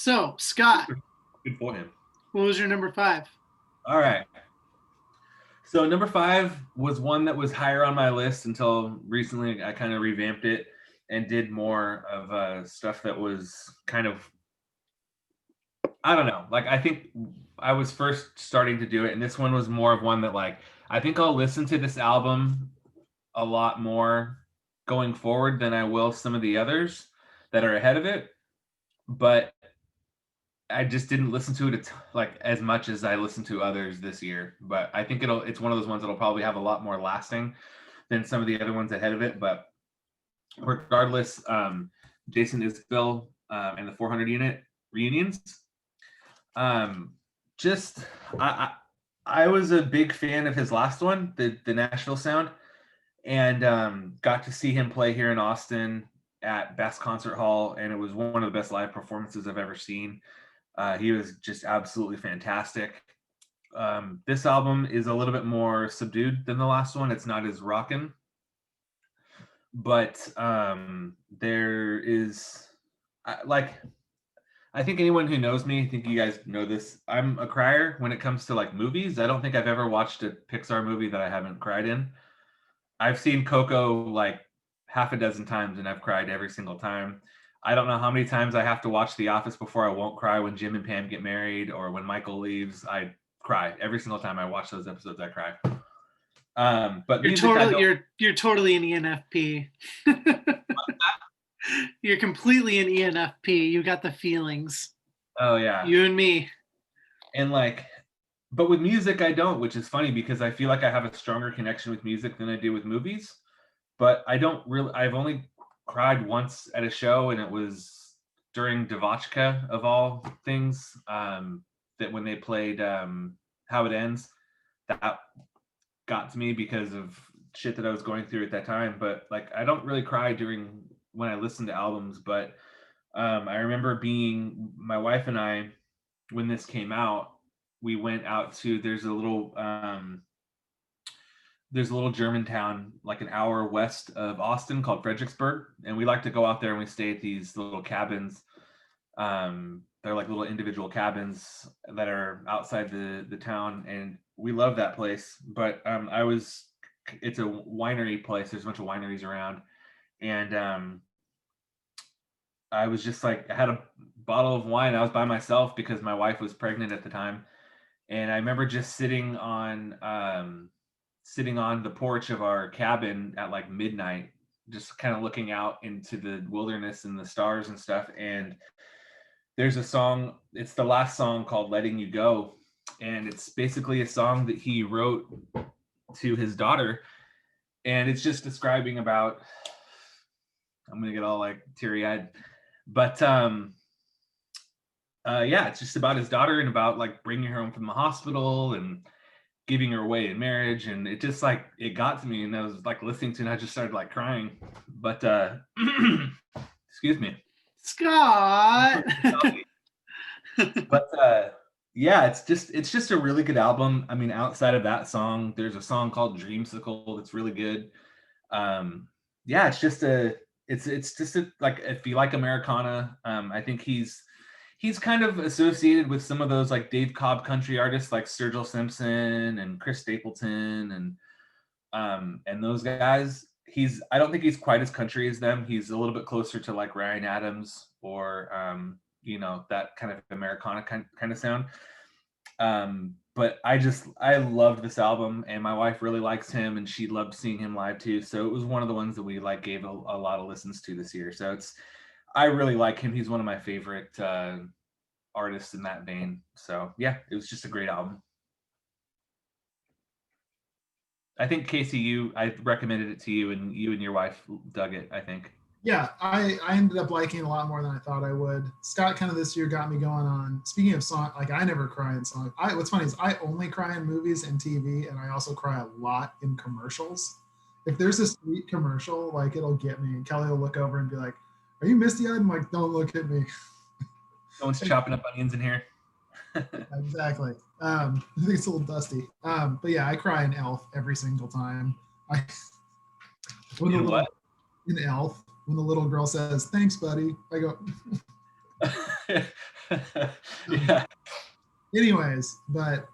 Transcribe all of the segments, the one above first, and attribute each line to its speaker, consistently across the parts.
Speaker 1: So, Scott,
Speaker 2: Good for him.
Speaker 1: what was your number five?
Speaker 2: All right. So number five was one that was higher on my list until recently. I kind of revamped it and did more of stuff that was kind of, I don't know. Like I think I was first starting to do it, and this one was more of one that like I think I'll listen to this album a lot more going forward than I will some of the others that are ahead of it. But I just didn't listen to it like as much as I listened to others this year. But I think it's one of those ones that'll probably have a lot more lasting than some of the other ones ahead of it. But regardless, Jason Isbell and the 400 unit reunions. Just I was a big fan of his last one, the Nashville Sound, and got to see him play here in Austin at Bass Concert Hall, and it was one of the best live performances I've ever seen. He was just absolutely fantastic. This album is a little bit more subdued than the last one. It's not as rockin', but there is I think anyone who knows me, I think you guys know this. I'm a crier when it comes to like movies. I don't think I've ever watched a Pixar movie that I haven't cried in. I've seen Coco like half a dozen times and I've cried every single time. I don't know how many times I have to watch The Office before I won't cry when Jim and Pam get married or when Michael leaves. I cry every single time I watch those episodes. I cry. But
Speaker 1: You're totally an ENFP. You're completely an ENFP. You got the feelings.
Speaker 2: Oh yeah.
Speaker 1: You and me.
Speaker 2: And like, but with music I don't, which is funny because I feel like I have a stronger connection with music than I do with movies. But I don't really. I've only cried once at a show, and it was during Devotchka of all things. That when they played How It Ends, that got to me because of shit that I was going through at that time. But like, I don't really cry during when I listen to albums. But I remember being my wife and I when this came out. We went out to there's a little German town like an hour west of Austin called Fredericksburg, and we like to go out there and we stay at these little cabins. They're like little individual cabins that are outside the town, and we love that place. But it's a winery place. There's a bunch of wineries around, and I was just like, I had a bottle of wine. I was by myself because my wife was pregnant at the time, and I remember just sitting on the porch of our cabin at like midnight, just kind of looking out into the wilderness and the stars and stuff. And there's a song, it's the last song called Letting You Go. And it's basically a song that he wrote to his daughter. And it's just describing about, I'm going to get all like teary eyed, but yeah, it's just about his daughter and about like bringing her home from the hospital and giving her away in marriage. And it just like it got to me, and I was like listening to it and I just started like crying. But excuse me,
Speaker 1: Scott.
Speaker 2: But yeah, it's just a really good album. I mean, outside of that song, there's a song called Dreamsicle that's really good. Yeah, it's just like if you like Americana, I think he's kind of associated with some of those like Dave Cobb country artists like Sturgill Simpson and Chris Stapleton and those guys. I don't think he's quite as country as them. He's a little bit closer to like Ryan Adams or that kind of Americana kind of sound. But I loved this album, and my wife really likes him, and she loved seeing him live too. So it was one of the ones that we like gave a lot of listens to this year. So I really like him. He's one of my favorite artists in that vein. So yeah, it was just a great album. I think Casey, I recommended it to you, and you and your wife dug it, I think.
Speaker 3: Yeah, I ended up liking it a lot more than I thought I would. Scott kind of this year got me going on. Speaking of song, like I never cry in songs. What's funny is I only cry in movies and TV, and I also cry a lot in commercials. If there's a sweet commercial, like it'll get me. And Kelly will look over and be like, "Are you misty-eyed?" I'm like, "Don't look at me."
Speaker 2: No one's chopping up onions in here.
Speaker 3: Exactly. I think it's a little dusty. But yeah, I cry in Elf every single time.
Speaker 2: In what?
Speaker 3: In Elf, when the little girl says, "Thanks, buddy," I go.
Speaker 2: Yeah.
Speaker 3: Anyways, but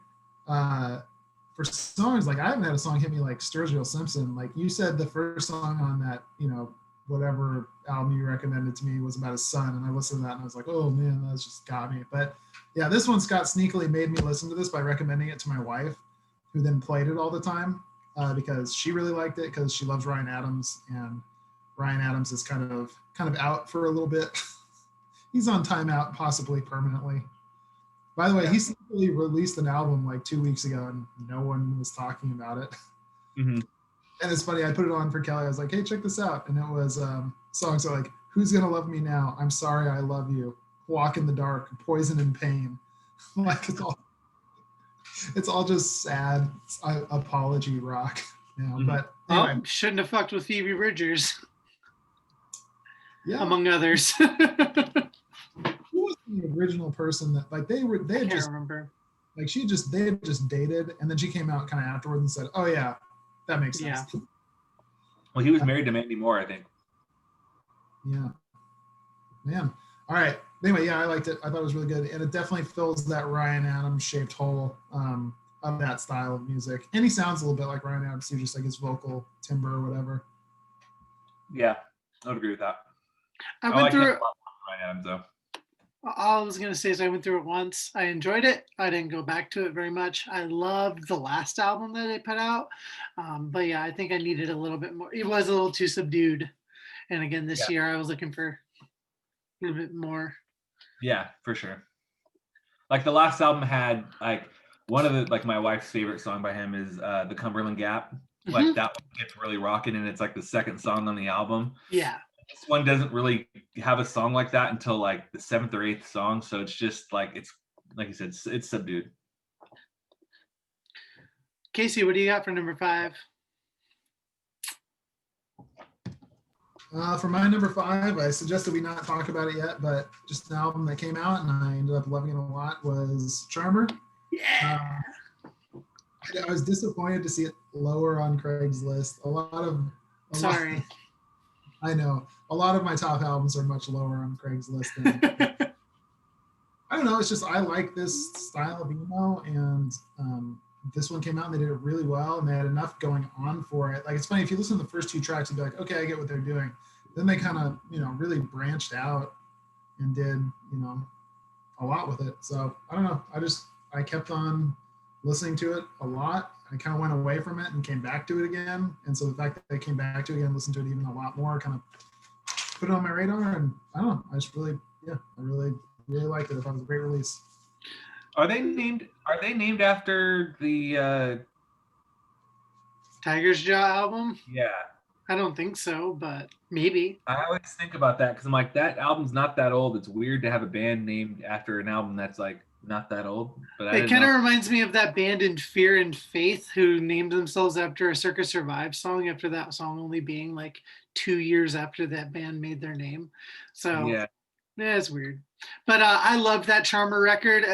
Speaker 3: for songs, like I haven't had a song hit me like Sturgill Simpson. Like you said, the first song on that, whatever album you recommended to me was about his son, and I listened to that and I was like, oh man, that's just got me. But yeah, this one Scott sneakily made me listen to this by recommending it to my wife, who then played it all the time because she really liked it because she loves Ryan Adams, and Ryan Adams is kind of out for a little bit. He's on timeout, possibly permanently. By the way, he simply released an album like 2 weeks ago, and no one was talking about it.
Speaker 2: Mm-hmm.
Speaker 3: And it's funny, I put it on for Kelly. I was like, hey, check this out. And it was songs like, Who's Gonna Love Me Now? I'm Sorry I Love You. Walk in the Dark. Poison and Pain. Like it's all just sad apology rock now.
Speaker 2: Mhm.
Speaker 3: But anyway,
Speaker 1: shouldn't have fucked with Phoebe Bridgers,
Speaker 3: yeah.
Speaker 1: among others.
Speaker 3: Who was the original person that like they had just
Speaker 1: remember.
Speaker 3: Like they had just dated, and then she came out kind of afterwards and said, oh yeah, that makes sense.
Speaker 1: Yeah.
Speaker 2: Well, he was married to Mandy Moore, I think.
Speaker 3: Yeah. Man. All right. Anyway, yeah, I liked it. I thought it was really good. And it definitely fills that Ryan Adams shaped hole of that style of music. And he sounds a little bit like Ryan Adams too, just like his vocal timbre or whatever.
Speaker 2: Yeah, I would agree with that.
Speaker 1: I went through it.
Speaker 2: Ryan Adams, though.
Speaker 1: All I was going to say is I went through it once. I enjoyed it. I didn't go back to it very much. I loved the last album that they put out. But yeah, I think I needed a little bit more. It was a little too subdued. And again, this year I was looking for a little bit more.
Speaker 2: Yeah, for sure. Like the last album had like one of the, like my wife's favorite song by him is The Cumberland Gap. Like that one gets really rocking, and it's like the second song on the album.
Speaker 1: Yeah.
Speaker 2: This one doesn't really have a song like that until like the 7th or 8th song. So it's just like, it's like you said, it's subdued.
Speaker 1: Casey, what do you got for number 5?
Speaker 3: For my number 5, I suggested we not talk about it yet, but just an album that came out and I ended up loving it a lot was Charmer.
Speaker 1: Yeah.
Speaker 3: I was disappointed to see it lower on Craigslist. I know. A lot of my top albums are much lower on Craigslist than I don't know. It's just I like this style of emo, and this one came out and they did it really well, and they had enough going on for it. Like it's funny if you listen to the first 2 tracks, you'd be like, okay, I get what they're doing. Then they kind of really branched out and did a lot with it. So I don't know. I kept on listening to it a lot. I kind of went away from it and came back to it again. And so the fact that I came back to it again, listened to it even a lot more, kind of put it on my radar. And I don't know, I really liked it. I thought it was a great release.
Speaker 2: Are they named after the
Speaker 1: Tiger's Jaw album?
Speaker 2: Yeah.
Speaker 1: I don't think so, but maybe.
Speaker 2: I always think about that because I'm like, that album's not that old. It's weird to have a band named after an album that's like not that old. But
Speaker 1: it kind of reminds me of that band in Fear and Faith who named themselves after a Circus Survive song, after that song only being like 2 years after that band made their name. So yeah, it's weird. But I love that Charmer record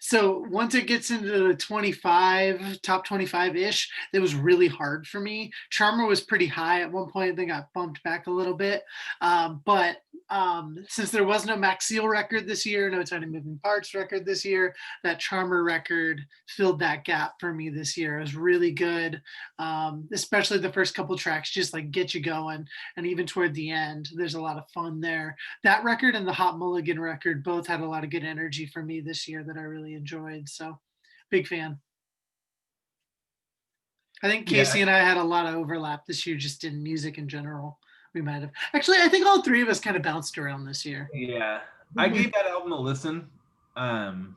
Speaker 1: so once it gets into the top 25-ish, it was really hard for me. Charmer was pretty high at one point, then got bumped back a little bit. But since there was no Max Seal record this year, no Tiny Moving Parts record this year, that Charmer record filled that gap for me this year. It was really good, especially the first couple tracks just like get you going, and even toward the end there's a lot of fun there. That record and the Hot Mulligan record both had a lot of good energy for me this year that I really enjoyed, so big fan. I think Casey and I had a lot of overlap this year just in music in general. We might have actually, I think all 3 of us kind of bounced around this year.
Speaker 2: Yeah, I gave that album a listen, and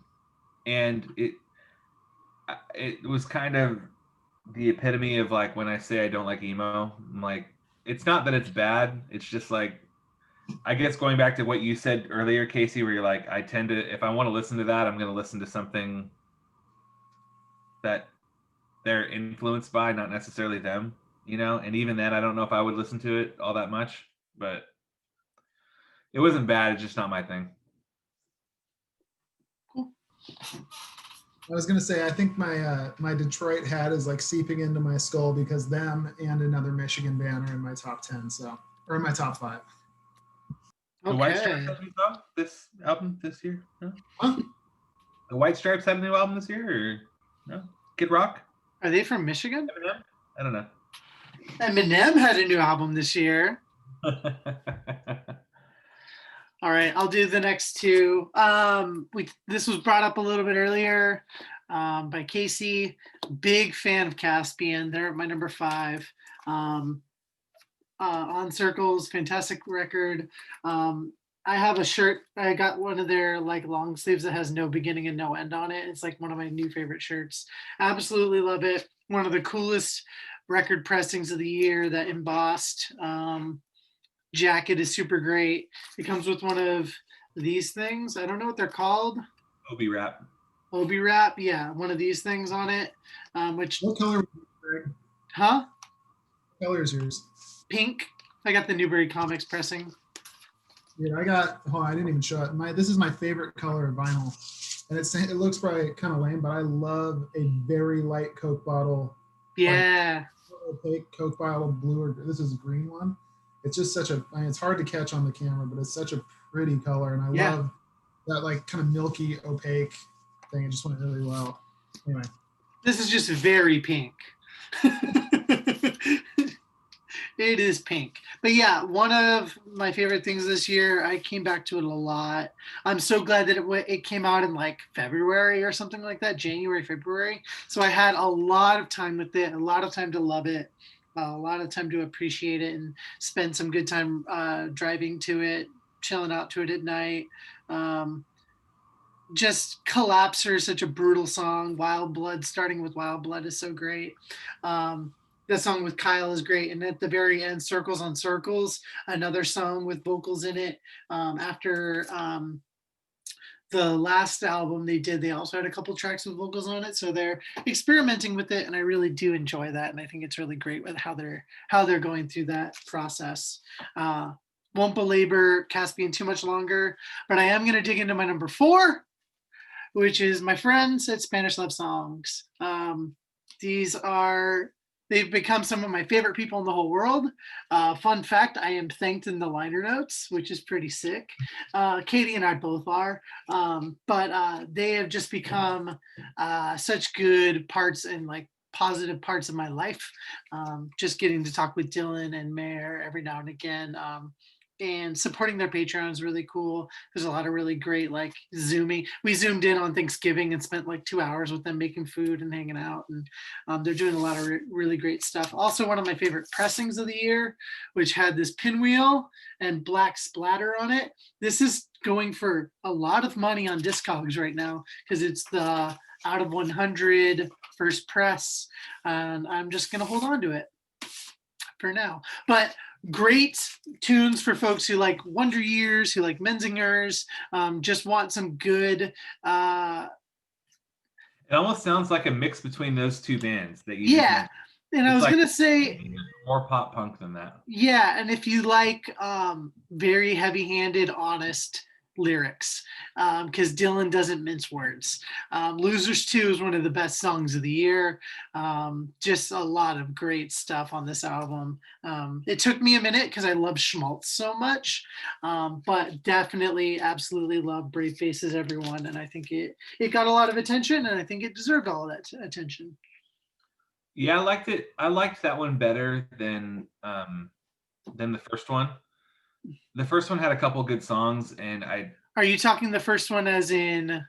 Speaker 2: it was kind of the epitome of like when I say I don't like emo. I'm like, it's not that it's bad, it's just like, I guess going back to what you said earlier, Casey, where you're like, I tend to, if I want to listen to that, I'm going to listen to something that they're influenced by, not necessarily them, and even then I don't know if I would listen to it all that much, but it wasn't bad. It's just not my thing.
Speaker 1: Cool.
Speaker 3: I was going to say, I think my Detroit hat is like seeping into my skull because them and another Michigan band are in my top 10, or in my top 5.
Speaker 2: The White Stripes
Speaker 1: Okay.
Speaker 2: have a new song this album this year? No?
Speaker 3: Huh?
Speaker 2: The White Stripes have a new album this year, or no? Kid Rock?
Speaker 1: Are they from Michigan?
Speaker 2: Eminem? I don't know.
Speaker 1: Eminem had a new album this year. All right, I'll do the next two. This was brought up a little bit earlier by Casey. Big fan of Caspian. They're at my number 5. On Circles, fantastic record. I have a shirt. I got one of their like long sleeves that has no beginning and no end on it. It's like one of my new favorite shirts. Absolutely love it. One of the coolest record pressings of the year, that embossed jacket is super great. It comes with one of these things. I don't know what they're called.
Speaker 2: Obi Wrap.
Speaker 1: Obi Wrap, yeah, one of these things on it. Which
Speaker 3: What color? Greg?
Speaker 1: Huh?
Speaker 3: What color is yours?
Speaker 1: Pink. I got the Newbury Comics pressing.
Speaker 3: Yeah, I got. Oh, I didn't even show it. This is my favorite color of vinyl, and it looks probably kind of lame, but I love a very light Coke bottle.
Speaker 1: Yeah.
Speaker 3: Like, opaque Coke bottle, blue or this is a green one. It's just such a. I mean, it's hard to catch on the camera, but it's such a pretty color, and I love that like kind of milky opaque thing. It just went really well. Anyway,
Speaker 1: this is just very pink. It is pink. But yeah, one of my favorite things this year, I came back to it a lot. I'm so glad that it came out in like February or something like that, January, February. So I had a lot of time with it, a lot of time to love it, a lot of time to appreciate it, and spend some good time driving to it, chilling out to it at night. Just Collapser is such a brutal song. Wild Blood, starting with Wild Blood, is so great. The song with Kyle is great. And at the very end, Circles on Circles, another song with vocals in it. After the last album they did, they also had a couple tracks with vocals on it. So they're experimenting with it, and I really do enjoy that. And I think it's really great with how they're going through that process. Won't belabor Caspian too much longer, but I am going to dig into my number 4, which is my friends at Spanish Love Songs. They've become some of my favorite people in the whole world. Fun fact, I am thanked in the liner notes, which is pretty sick. Katie and I both are. But they have just become such good parts and like positive parts of my life. Just getting to talk with Dylan and Mare every now and again. And supporting their Patreon is really cool. There's a lot of really great like Zooming. We zoomed in on Thanksgiving and spent like 2 hours with them making food and hanging out. And they're doing a lot of really great stuff. Also, one of my favorite pressings of the year, which had this pinwheel and black splatter on it. This is going for a lot of money on Discogs right now because it's the out of 100 first press. And I'm just going to hold on to it for now. But great tunes for folks who like Wonder Years, who like Menzingers, just want some good.
Speaker 2: It almost sounds like a mix between those two bands that you.
Speaker 1: Yeah, and I was like, gonna say
Speaker 2: more pop punk than that.
Speaker 1: Yeah, and if you like very heavy-handed, honest lyrics, because Dylan doesn't mince words. Losers 2 is one of the best songs of the year. Just a lot of great stuff on this album. It took me a minute because I love Schmaltz so much, but definitely absolutely love Brave Faces Everyone, and I think it got a lot of attention, and I think it deserved all of that attention.
Speaker 2: Yeah, I liked it. I liked that one better than the first one. The first one had a couple good songs, and
Speaker 1: Are you talking the first one as in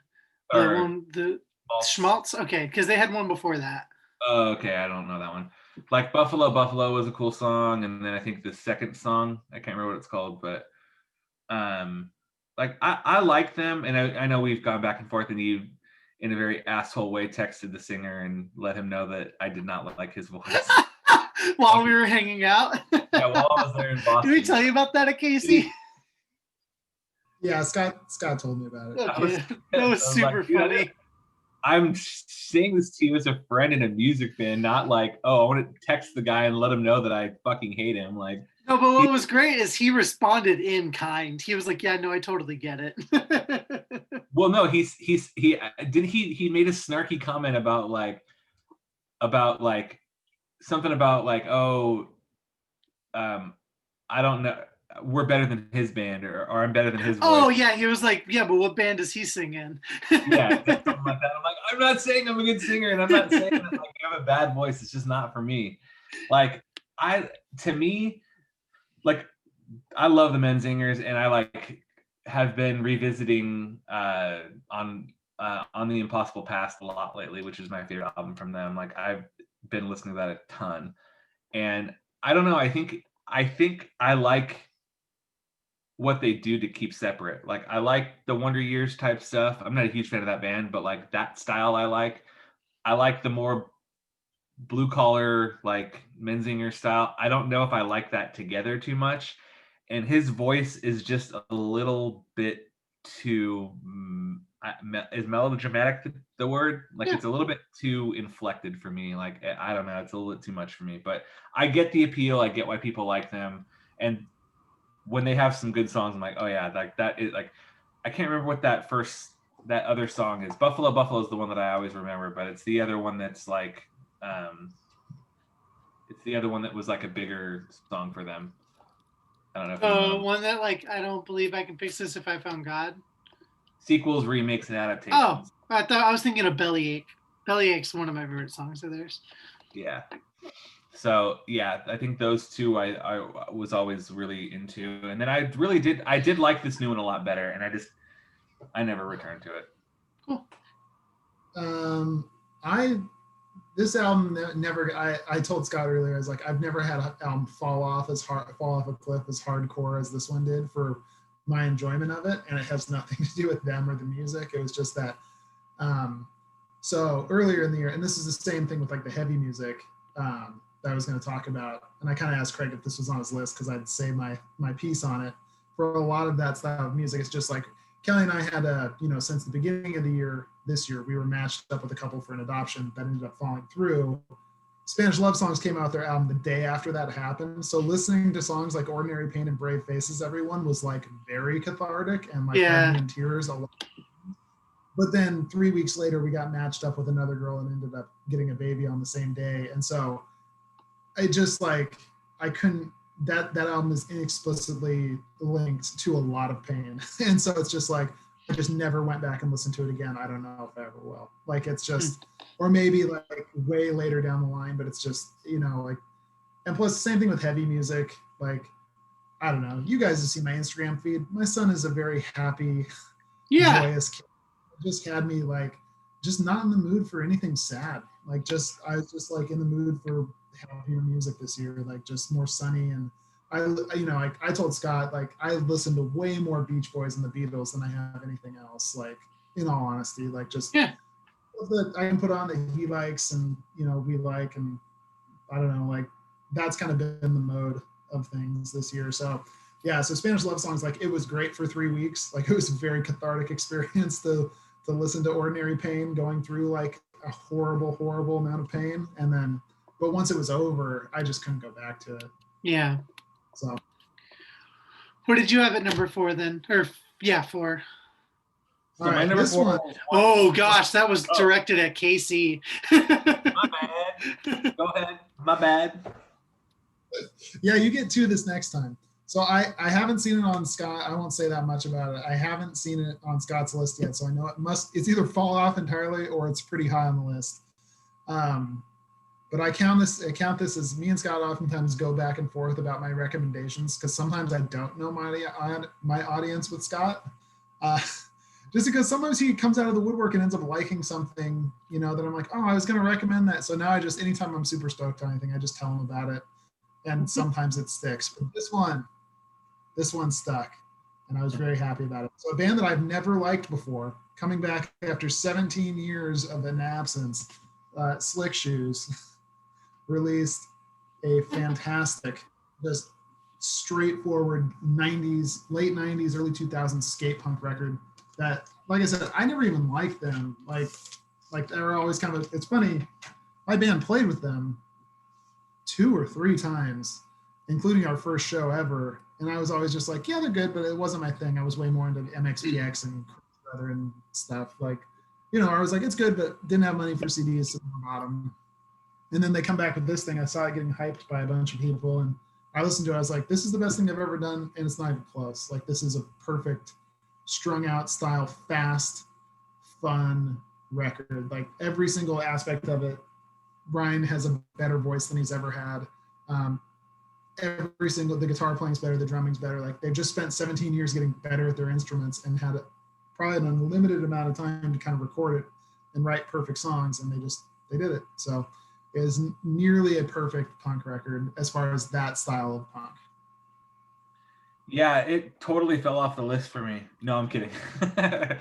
Speaker 1: the Schmaltz? Okay, because they had one before that.
Speaker 2: Oh, okay, I don't know that one. Like Buffalo was a cool song, and then I think the second song, I can't remember what it's called, but like I like them, and I know we've gone back and forth, and you, in a very asshole way, texted the singer and let him know that I did not like his voice.
Speaker 1: While we were hanging out.
Speaker 2: Yeah, while I was there in Boston.
Speaker 1: Did we tell you about that, Casey?
Speaker 3: Yeah, Scott told me about it.
Speaker 1: Okay. That was super funny.
Speaker 2: I'm saying this to you as a friend and a music fan, not like, oh, I want to text the guy and let him know that I fucking hate him. Like,
Speaker 1: no, but what was great is he responded in kind. He was like, "Yeah, no, I totally get it."
Speaker 2: Well, no, he made a snarky comment about something about like, oh, I don't know. we're better than his band, or I'm better than his voice.
Speaker 1: Oh yeah, he was like, yeah, but what band does he sing in?
Speaker 2: Yeah, something like that. I'm like, I'm not saying I'm a good singer, and I'm not saying that like you have a bad voice. It's just not for me. Like to me, like I love the Menzingers, and I like have been revisiting on the Impossible Past a lot lately, which is my favorite album from them. Like I've been listening to that a ton, and I don't know. I think I like what they do to keep separate. Like I like the Wonder Years type stuff. I'm not a huge fan of that band, but like that style I like. I like the more blue collar like Menzinger style. I don't know if I like that together too much. And his voice is just a little bit too is melodramatic the word? Like
Speaker 1: Yeah.
Speaker 2: It's a little bit too inflected for me. Like I don't know, it's a little bit too much for me. But I get the appeal. I get why people like them. And when they have some good songs, I'm like, oh yeah, like that is like I can't remember what that other song is. Buffalo Buffalo is the one that I always remember, but it's the other one that's like it's the other one that was like a bigger song for them. I don't know if you know.
Speaker 1: One that like I don't believe I can fix this if I found God.
Speaker 2: Sequels, remakes, and adaptations.
Speaker 1: Oh, I was thinking of Bellyache. Bellyache's one of my favorite songs of theirs.
Speaker 2: Yeah. So yeah, I think those two I was always really into, and then I did like this new one a lot better, and I never returned to it.
Speaker 1: Cool.
Speaker 3: This album never. I told Scott earlier, I was like, I've never had an album fall off a cliff as hardcore as this one did for my enjoyment of it, and it has nothing to do with them or the music. It was just that. So earlier in the year, and this is the same thing with like the heavy music that I was going to talk about, and I kind of asked Craig if this was on his list because I'd say my piece on it. For a lot of that style of music, it's just like Kelly and I had since the beginning of the year, this year, we were matched up with a couple for an adoption that ended up falling through. Spanish Love Songs came out their album the day after that happened. So listening to songs like Ordinary Pain and Brave Faces, everyone was like very cathartic and like had me in tears a lot. But then 3 weeks later, we got matched up with another girl and ended up getting a baby on the same day. And so I just like, I couldn't, that album is inexplicably linked to a lot of pain. And so it's just like, I just never went back and listened to it again. I don't know if I ever will. Like it's just, or maybe like way later down the line, but it's just, like, and plus the same thing with heavy music. Like, I don't know. You guys have seen my Instagram feed. My son is a very happy, joyous kid. It just had me like, just not in the mood for anything sad. Like I was just like in the mood for happier music this year, like just more sunny. And I told Scott, like I listened to way more Beach Boys and the Beatles than I have anything else. Like in all honesty, like just that I can put on that he likes and we like, and I don't know, like that's kind of been the mode of things this year. So yeah, so Spanish Love Songs, like it was great for 3 weeks. Like it was a very cathartic experience to listen to Ordinary Pain going through like a horrible amount of pain, and then but once it was over, I just couldn't go back to it.
Speaker 1: Yeah.
Speaker 3: So
Speaker 1: what did you have at number 4 then? Or 4.
Speaker 3: So all right, this one.
Speaker 1: Oh gosh, that was directed at Casey.
Speaker 2: My bad. Go ahead. My bad.
Speaker 3: Yeah, you get 2 this next time. So I haven't seen it on Scott. I won't say that much about it. I haven't seen it on Scott's list yet, so I know it's either fall off entirely or it's pretty high on the list. But I count this as me and Scott oftentimes go back and forth about my recommendations because sometimes I don't know my audience with Scott. Just because sometimes he comes out of the woodwork and ends up liking something, that I'm like, oh, I was going to recommend that. So now anytime I'm super stoked on anything, I just tell him about it. And sometimes it sticks. But this one stuck. And I was very happy about it. So a band that I've never liked before, coming back after 17 years of an absence, Slick Shoes, released a fantastic, just straightforward late 90s, early 2000s skate punk record that, like I said, I never even liked them. Like they were always kind of, it's funny, my band played with them 2 or 3 times, including our first show ever. And I was always just like, yeah, they're good, but it wasn't my thing. I was way more into MXPX and Brother and stuff. Like, I was like, it's good, but didn't have money for CDs, so I bought them. And then they come back with this thing. I saw it getting hyped by a bunch of people, and I listened to it, I was like, this is the best thing they've ever done, and it's not even close. Like, this is a perfect strung out style, fast, fun record. Like, every single aspect of it, Brian has a better voice than he's ever had. Um, the guitar playing's better, the drumming's better. Like, they've just spent 17 years getting better at their instruments and had probably an unlimited amount of time to kind of record it and write perfect songs, and they did it. So it is nearly a perfect punk record as far as that style of punk.
Speaker 2: Yeah, it totally fell off the list for me. No, I'm kidding. Yeah,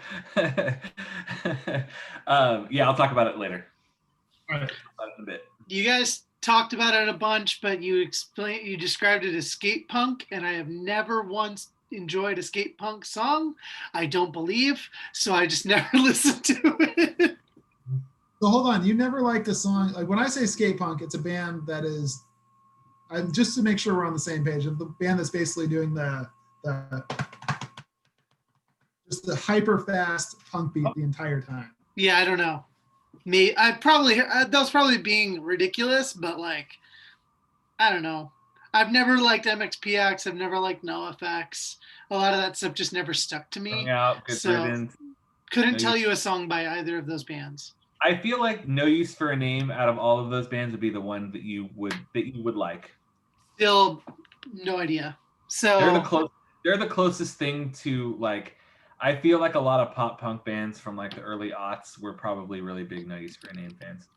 Speaker 2: I'll talk about it later.
Speaker 3: All right.
Speaker 2: About it in a bit.
Speaker 1: You guys talked about it a bunch, but you described it as skate punk, and I have never once enjoyed a skate punk song. I don't believe, so I just never listened to it.
Speaker 3: So hold on, you never liked a song like when I say skate punk, it's a band that is. I'm just to make sure we're on the same page. The band that's basically doing the just the hyper fast punk beat the entire time.
Speaker 1: Yeah, I don't know. Me, that was probably being ridiculous, but like, I don't know. I've never liked MXPX. I've never liked NoFX. A lot of that stuff just never stuck to me. So couldn't tell you a song by either of those bands.
Speaker 2: I feel like No Use for a Name out of all of those bands would be the one that you would like.
Speaker 1: Still, no idea. So
Speaker 2: they're the closest thing to like. I feel like a lot of pop punk bands from like the early aughts were probably really big No Use for a Name fans.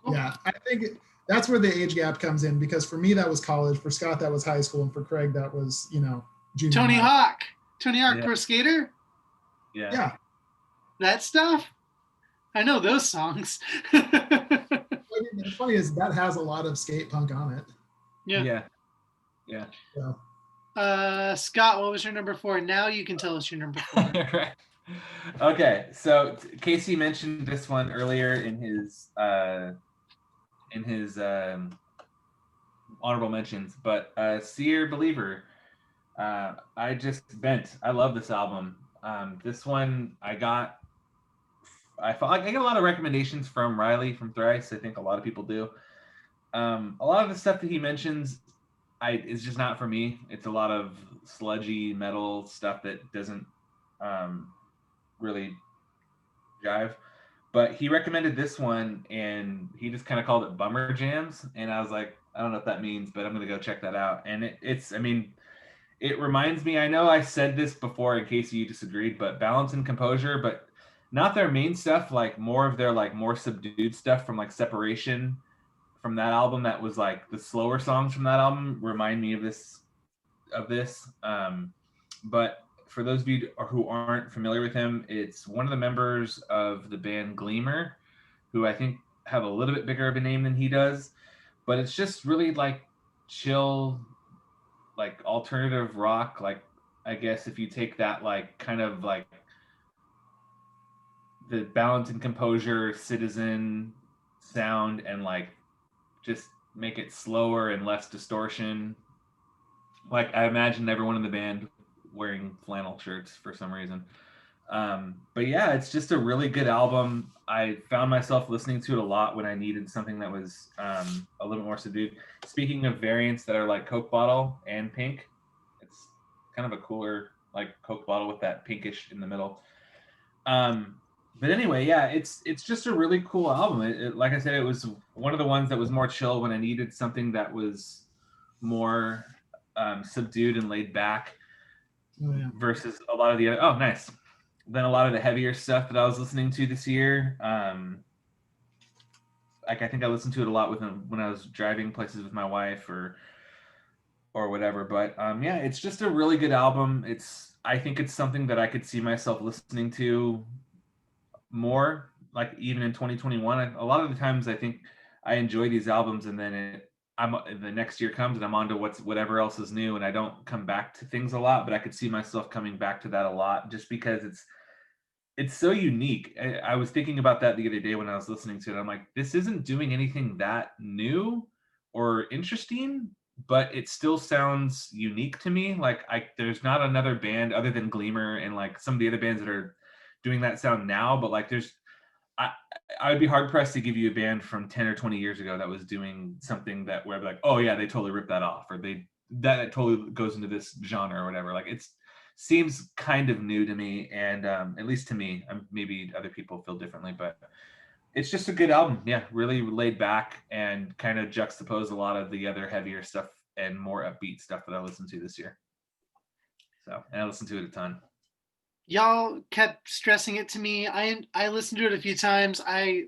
Speaker 3: Yeah, I think that's where the age gap comes in, because for me that was college, for Scott that was high school, and for Craig that was junior
Speaker 1: Tony
Speaker 3: high.
Speaker 1: Hawk Pro Skater.
Speaker 3: Yeah.
Speaker 1: That stuff. I know those songs.
Speaker 3: I mean, the funny is that has a lot of skate punk on it.
Speaker 2: Yeah.
Speaker 3: So.
Speaker 2: Scott,
Speaker 1: what was your number 4? Now you can tell us your number 4.
Speaker 2: Right. Okay, so Casey mentioned this one earlier in his honorable mentions, but Seer Believer, I just bent. I love this album. This one I get a lot of recommendations from Riley from Thrice. I think a lot of people do. A lot of the stuff that he mentions is just not for me. It's a lot of sludgy metal stuff that doesn't really jive. But he recommended this one, and he just kind of called it Bummer Jams. And I was like, I don't know what that means, but I'm going to go check that out. And it reminds me, I know I said this before in case you disagreed, but Balance and Composure, but not their main stuff, like more of their like more subdued stuff from like Separation from that album. That was like the slower songs from that album remind me of this. But for those of you who aren't familiar with him, it's one of the members of the band Gleamer, who I think have a little bit bigger of a name than he does. But it's just really like chill, like alternative rock. Like, I guess if you take that like kind of like the Balance and Composure, Citizen sound and like just make it slower and less distortion. Like, I imagined everyone in the band wearing flannel shirts for some reason. But yeah, it's just a really good album. I found myself listening to it a lot when I needed something that was a little bit more subdued. Speaking of variants that are like Coke bottle and pink, it's kind of a cooler like Coke bottle with that pinkish in the middle. But anyway, yeah, it's just a really cool album. Like I said, it was one of the ones that was more chill when I needed something that was more subdued and laid back.
Speaker 3: Oh, yeah.
Speaker 2: Versus a lot of the other. Oh, nice. Then a lot of the heavier stuff that I was listening to this year. Like I think I listened to it a lot when I was driving places with my wife or whatever. But yeah, it's just a really good album. I think it's something that I could see myself listening to more, like even in 2021. A lot of the times I think I enjoy these albums and then the next year comes and I'm on to whatever else is new and I don't come back to things a lot, but I could see myself coming back to that a lot just because it's so unique. I was thinking about that the other day when I was listening to it. I'm like, this isn't doing anything that new or interesting, but it still sounds unique to me. Like there's not another band other than Gleamer and like some of the other bands that are doing that sound now, but like I would be hard pressed to give you a band from 10 or 20 years ago that was doing something where I'd be like, oh yeah, they totally ripped that off, or they that totally goes into this genre or whatever. Like it seems kind of new to me, and at least to me. Maybe other people feel differently, but it's just a good album. Yeah, really laid back and kind of juxtapose a lot of the other heavier stuff and more upbeat stuff that I listened to this year. So, and I listened to it a ton.
Speaker 1: Y'all kept stressing it to me. I listened to it a few times. I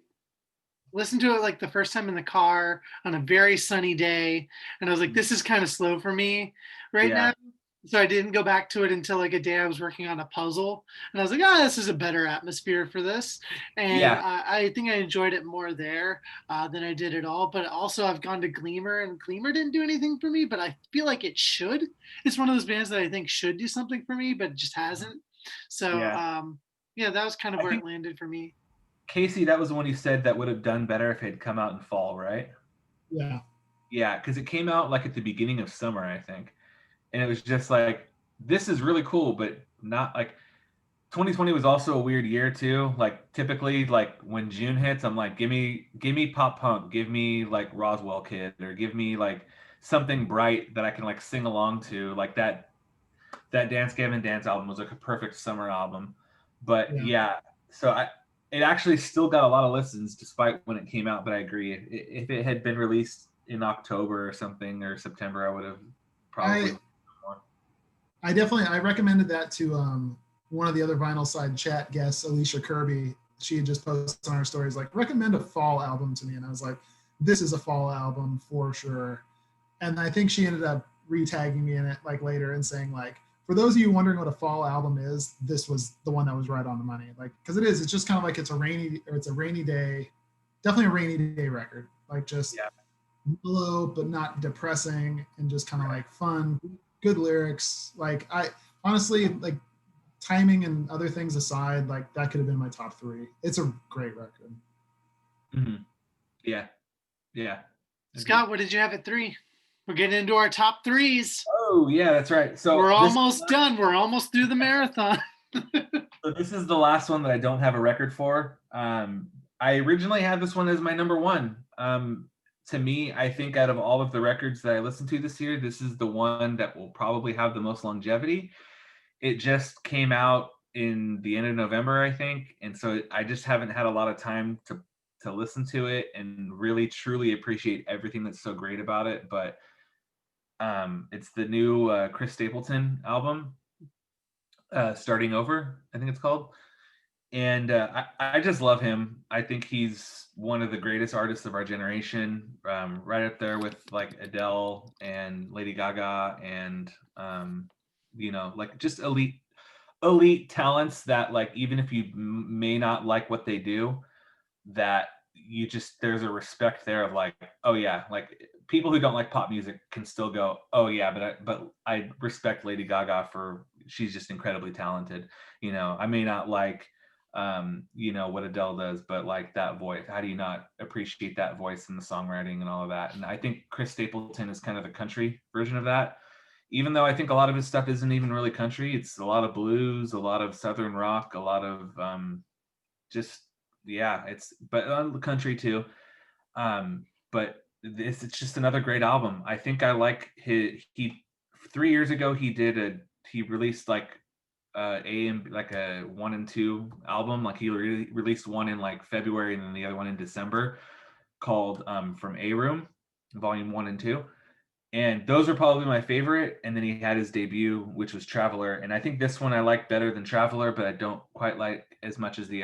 Speaker 1: listened to it like the first time in the car on a very sunny day, and I was like, this is kind of slow for me right now. So I didn't go back to it until like a day I was working on a puzzle, and I was like, this is a better atmosphere for this. And I think I enjoyed it more there than I did at all. But also I've gone to Gleamer, and Gleamer didn't do anything for me, but I feel like it should. It's one of those bands that I think should do something for me, but just hasn't. So yeah, that was kind of where it landed for me.
Speaker 2: Casey, that was the one you said that would have done better if it had come out in fall, right?
Speaker 3: Yeah.
Speaker 2: Yeah, because it came out like at the beginning of summer, I think. And it was just like, this is really cool, but not like 2020 was also a weird year too. Like typically, like when June hits, I'm like, give me pop punk, give me like Roswell Kid, or give me like something bright that I can like sing along to. Like that Dance Gavin Dance album was like a perfect summer album. But so it actually still got a lot of listens despite when it came out. But I agree, if it had been released in October or something or September, I would have probably.
Speaker 3: I recommended that to one of the other Vinylside chat guests, Alicia Kirby. She had just posted on her stories like, recommend a fall album to me, and I was like, this is a fall album for sure. And I think she ended up re-tagging me in it like later and saying like, for those of you wondering what a fall album is, this was the one that was right on the money. Like, because it's just kind of like it's a rainy day, definitely a rainy day record. Like just mellow but not depressing, and just kind of like fun, good lyrics. Like I honestly, like, timing and other things aside, like that could have been my top 3. It's a great record.
Speaker 2: Mm-hmm. Yeah.
Speaker 1: Scott, what did you have at 3? We're getting into our top 3s.
Speaker 2: Oh yeah, that's right. So
Speaker 1: we're almost done. We're almost through the marathon.
Speaker 2: So this is the last one that I don't have a record for. I originally had this one as my number 1. To me, I think out of all of the records that I listened to this year, this is the one that will probably have the most longevity. It just came out in the end of November, I think, and so I just haven't had a lot of time to listen to it and really truly appreciate everything that's so great about it. But it's the new Chris Stapleton album, Starting Over, I think it's called. And I just love him. I think he's one of the greatest artists of our generation, right up there with like Adele and Lady Gaga, and like just elite talents that, like, even if you may not like what they do, that you just, there's a respect there of like, oh yeah, like people who don't like pop music can still go, oh yeah, but I respect Lady Gaga for, she's just incredibly talented. I may not like what Adele does, but like that voice, how do you not appreciate that voice and the songwriting and all of that? And I think Chris Stapleton is kind of the country version of that, even though I think a lot of his stuff isn't even really country. It's a lot of blues, a lot of southern rock, a lot of but on the country too. But it's just another great album. I think I like he 3 years ago he released like like a 1 and 2 album. Like he released one in like February and then the other one in December, called From A Room, Volume 1 and 2. And those are probably my favorite. And then he had his debut, which was Traveler. And I think this one I like better than Traveler, but I don't quite like as much as the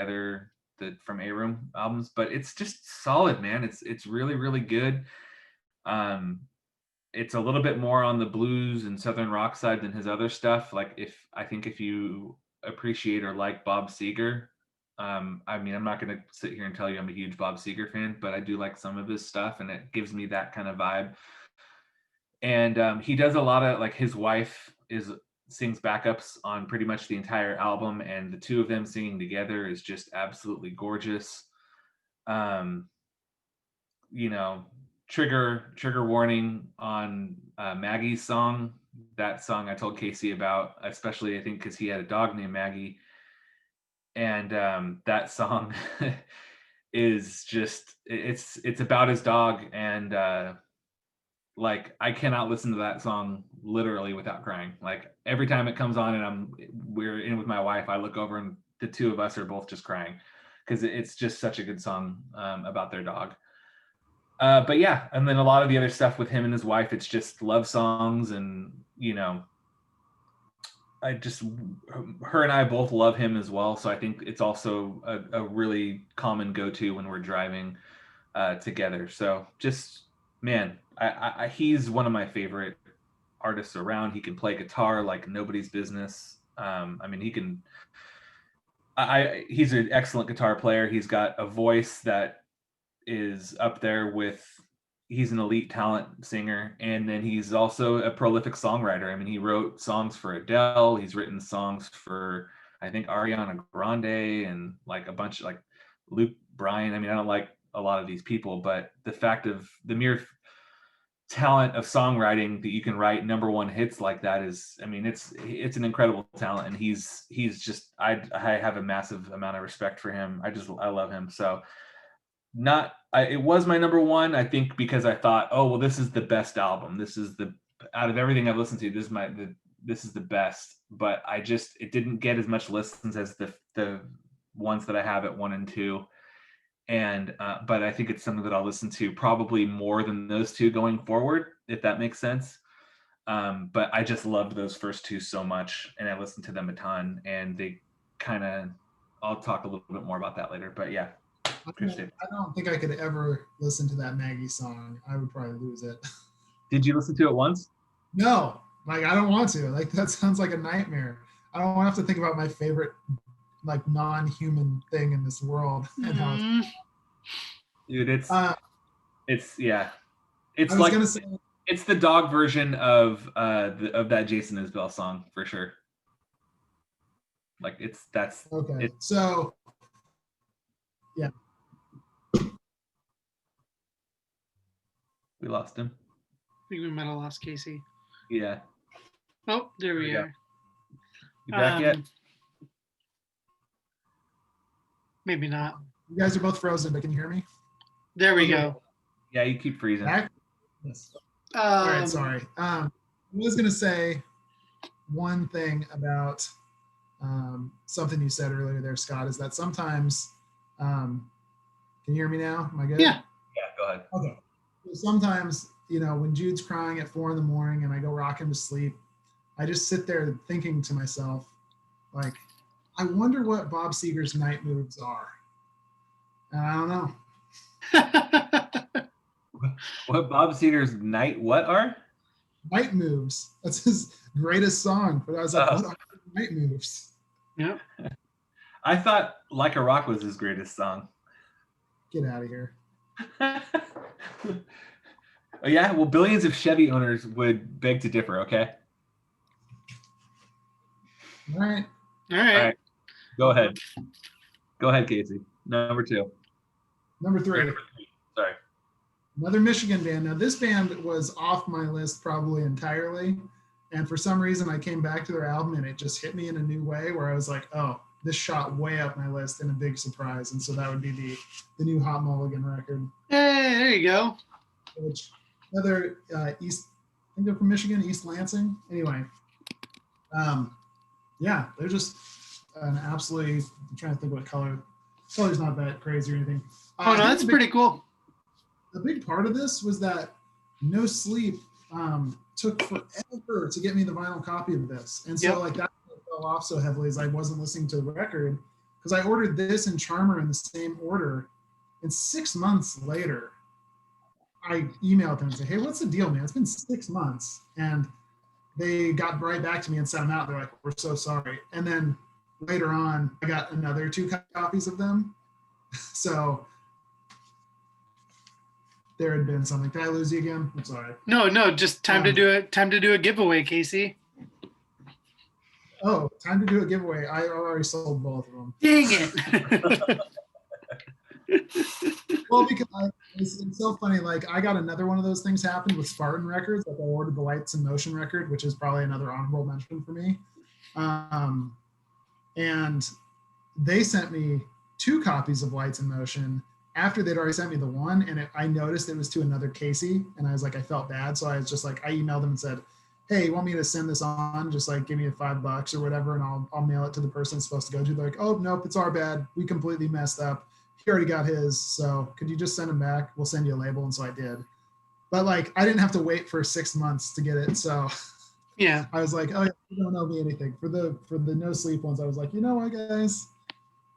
Speaker 2: From A Room albums. But it's just solid, man. It's really, really good. It's a little bit more on the blues and southern rock side than his other stuff. Like if you appreciate or like Bob Seger, I'm not going to sit here and tell you I'm a huge Bob Seger fan, but I do like some of his stuff, and it gives me that kind of vibe. And he does a lot of, like, his wife sings backups on pretty much the entire album, and the two of them singing together is just absolutely gorgeous. Trigger warning on Maggie's song. That song I told Casey about, especially I think because he had a dog named Maggie, and that song is just, it's about his dog, and like I cannot listen to that song literally without crying. Like every time it comes on and we're in with my wife, I look over and the two of us are both just crying because it's just such a good song about their dog. But yeah, and then a lot of the other stuff with him and his wife, it's just love songs, and her and I both love him as well. So I think it's also a really common go-to when we're driving together. So just, man, he's one of my favorite artists around. He can play guitar like nobody's business. I mean, he's an excellent guitar player. He's got a voice that is up there with, he's an elite talent singer, and then he's also a prolific songwriter. I mean, he wrote songs for Adele, he's written songs for, I think, Ariana Grande, and like a bunch of like Luke Bryan. I mean, I don't like a lot of these people, but the fact of the mere talent of songwriting that you can write number one hits like that is, I mean, it's an incredible talent, and he's just, I have a massive amount of respect for him. I love him. So it was my number one, I think, because I thought, oh well, this is the best album, this is out of everything I've listened to, this is the best. But it didn't get as much listens as the ones that I have at 1 and 2. And but I think it's something that I'll listen to probably more than those two going forward, if that makes sense. But I just loved those first two so much, and I listened to them a ton, and they kind of, I'll talk a little bit more about that later. But yeah,
Speaker 3: I don't think I could ever listen to that Maggie song. I would probably lose it.
Speaker 2: Did you listen to it once?
Speaker 3: No, like I don't want to. Like that sounds like a nightmare. I don't want to have to think about my favorite like non-human thing in this world. And how
Speaker 2: dude, it's yeah. It's
Speaker 3: I was gonna say,
Speaker 2: it's the dog version of that Jason Isbell song for sure. Like that's
Speaker 3: okay. So yeah.
Speaker 2: We lost him.
Speaker 1: I think we might have lost Casey.
Speaker 2: Yeah.
Speaker 1: Oh, there we are.
Speaker 2: You back yet?
Speaker 1: Maybe not.
Speaker 3: You guys are both frozen, but can you hear me?
Speaker 1: There we go.
Speaker 2: Yeah, you keep freezing.
Speaker 3: Yes. All right, sorry. I was going to say one thing about something you said earlier there, Scott, is that sometimes, can you hear me now? Am I good?
Speaker 1: Yeah.
Speaker 2: Yeah, go ahead.
Speaker 3: Okay. So sometimes, when Jude's crying at 4 a.m. and I go rock him to sleep, I just sit there thinking to myself, like, I wonder what Bob Seger's night moves are. And I don't know.
Speaker 2: What Bob Seger's night what are?
Speaker 3: Night moves. That's his greatest song. But I was like, what are night moves?
Speaker 1: Yeah.
Speaker 2: I thought Like a Rock was his greatest song.
Speaker 3: Get out of here.
Speaker 2: Oh, yeah? Well, billions of Chevy owners would beg to differ, okay?
Speaker 3: All right.
Speaker 1: All right.
Speaker 2: Go ahead. Go ahead, Casey. Number 2.
Speaker 3: Number 3.
Speaker 2: Sorry.
Speaker 3: Another Michigan band. Now, this band was off my list probably entirely. And for some reason, I came back to their album and it just hit me in a new way where I was like, oh, this shot way up my list in a big surprise. And so that would be the new Hot Mulligan record.
Speaker 1: Hey, there you go.
Speaker 3: Which another East, I think they're from Michigan, East Lansing. Anyway, yeah, they're just an absolutely, I'm trying to think what color. Color's not that crazy or anything.
Speaker 1: Oh, no, that's pretty cool.
Speaker 3: A big part of this was that No Sleep took forever to get me the vinyl copy of this. And so like that fell off so heavily as I wasn't listening to the record, because I ordered this and Charmer in the same order. And 6 months later, I emailed them and said, hey, what's the deal, man? It's been 6 months. And they got right back to me and sent them out. They're like, we're so sorry. And then later on, I got another 2 copies of them. So there had been something. Did I lose you again? I'm sorry.
Speaker 1: No, just time to do it. Time to do a giveaway, Casey.
Speaker 3: Oh, time to do a giveaway. I already sold both of them.
Speaker 1: Dang it.
Speaker 3: Well, because it's so funny. Like I got another one of those things happen with Spartan Records. Like I ordered the Lights in Motion record, which is probably another honorable mention for me. And they sent me 2 copies of Lights in Motion after they'd already sent me the one, and I noticed it was to another Casey, and I was like, I felt bad, so I was just like, I emailed them and said, hey, you want me to send this on? Just like give me $5 or whatever, and I'll mail it to the person it's supposed to go to. They're like, oh nope, it's our bad. We completely messed up. He already got his, so could you just send him back? We'll send you a label. And so I did. But like I didn't have to wait for 6 months to get it. So
Speaker 1: yeah,
Speaker 3: I was like, oh, you don't owe me anything. For the no sleep ones, I was like, you know what, guys?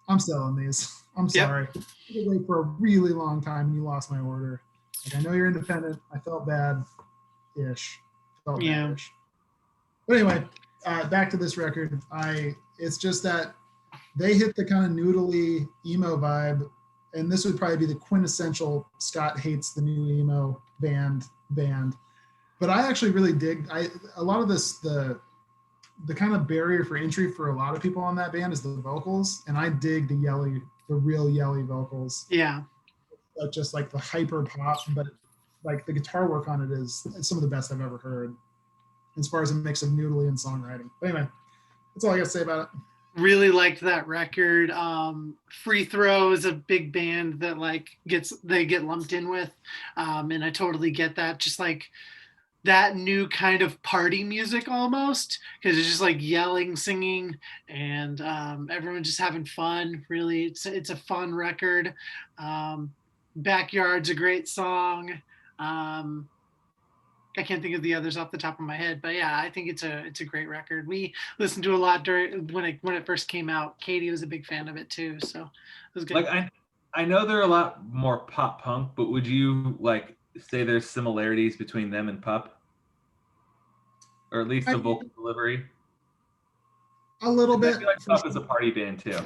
Speaker 3: I'm selling these. I'm sorry. You had to wait for a really long time and you lost my order. Like I know you're independent. I felt bad-ish. Felt bad-ish. But anyway, back to this record. It's just that they hit the kind of noodly emo vibe, and this would probably be the quintessential Scott hates the new emo band. But I actually really dig. A lot of this the kind of barrier for entry for a lot of people on that band is the vocals, and I dig the real yelly vocals.
Speaker 1: Yeah,
Speaker 3: just like the hyper pop, but like the guitar work on it is some of the best I've ever heard as far as a mix of noodly and songwriting. But anyway, that's all I got to say about it.
Speaker 1: Really liked that record. Free Throw is a big band that like they get lumped in with, and I totally get that. Just like that new kind of party music almost, because it's just like yelling, singing, and everyone just having fun. Really, it's a fun record. Backyard's a great song. I can't think of the others off the top of my head, but yeah, I think it's a great record. We listened to a lot during when it first came out. Katie was a big fan of it too, so it was good.
Speaker 2: Like I know they're a lot more pop punk, but would you like say there's similarities between them and Pup, or at least the vocal delivery?
Speaker 3: A little bit.
Speaker 2: I feel like Pup is a party band too.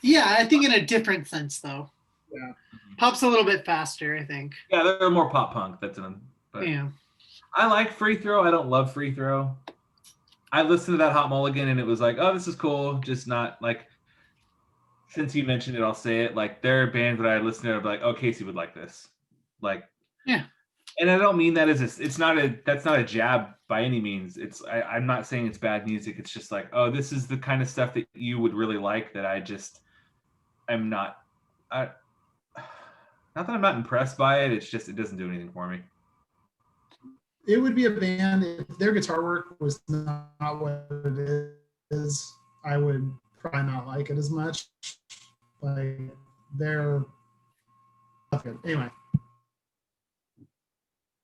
Speaker 1: Yeah, I think in a different sense though.
Speaker 3: Yeah,
Speaker 1: Pup's a little bit faster, I think.
Speaker 2: Yeah, they're more pop punk. That's them. But
Speaker 1: yeah.
Speaker 2: I like Free Throw. I don't love Free Throw. I listened to that Hot Mulligan and it was like, oh, this is cool. Just not like, since you mentioned it, I'll say it. Like, they're a band that I listen to, I'd be like, oh, Casey would like this. Like,
Speaker 1: yeah.
Speaker 2: And I don't mean that as that's not a jab by any means. I'm not saying it's bad music. It's just like, oh, this is the kind of stuff that you would really like that I'm not, not that I'm not impressed by it. It's just, it doesn't do anything for me.
Speaker 3: It would be a band if their guitar work was not what it is. I would probably not like it as much. Like they're good. Anyway.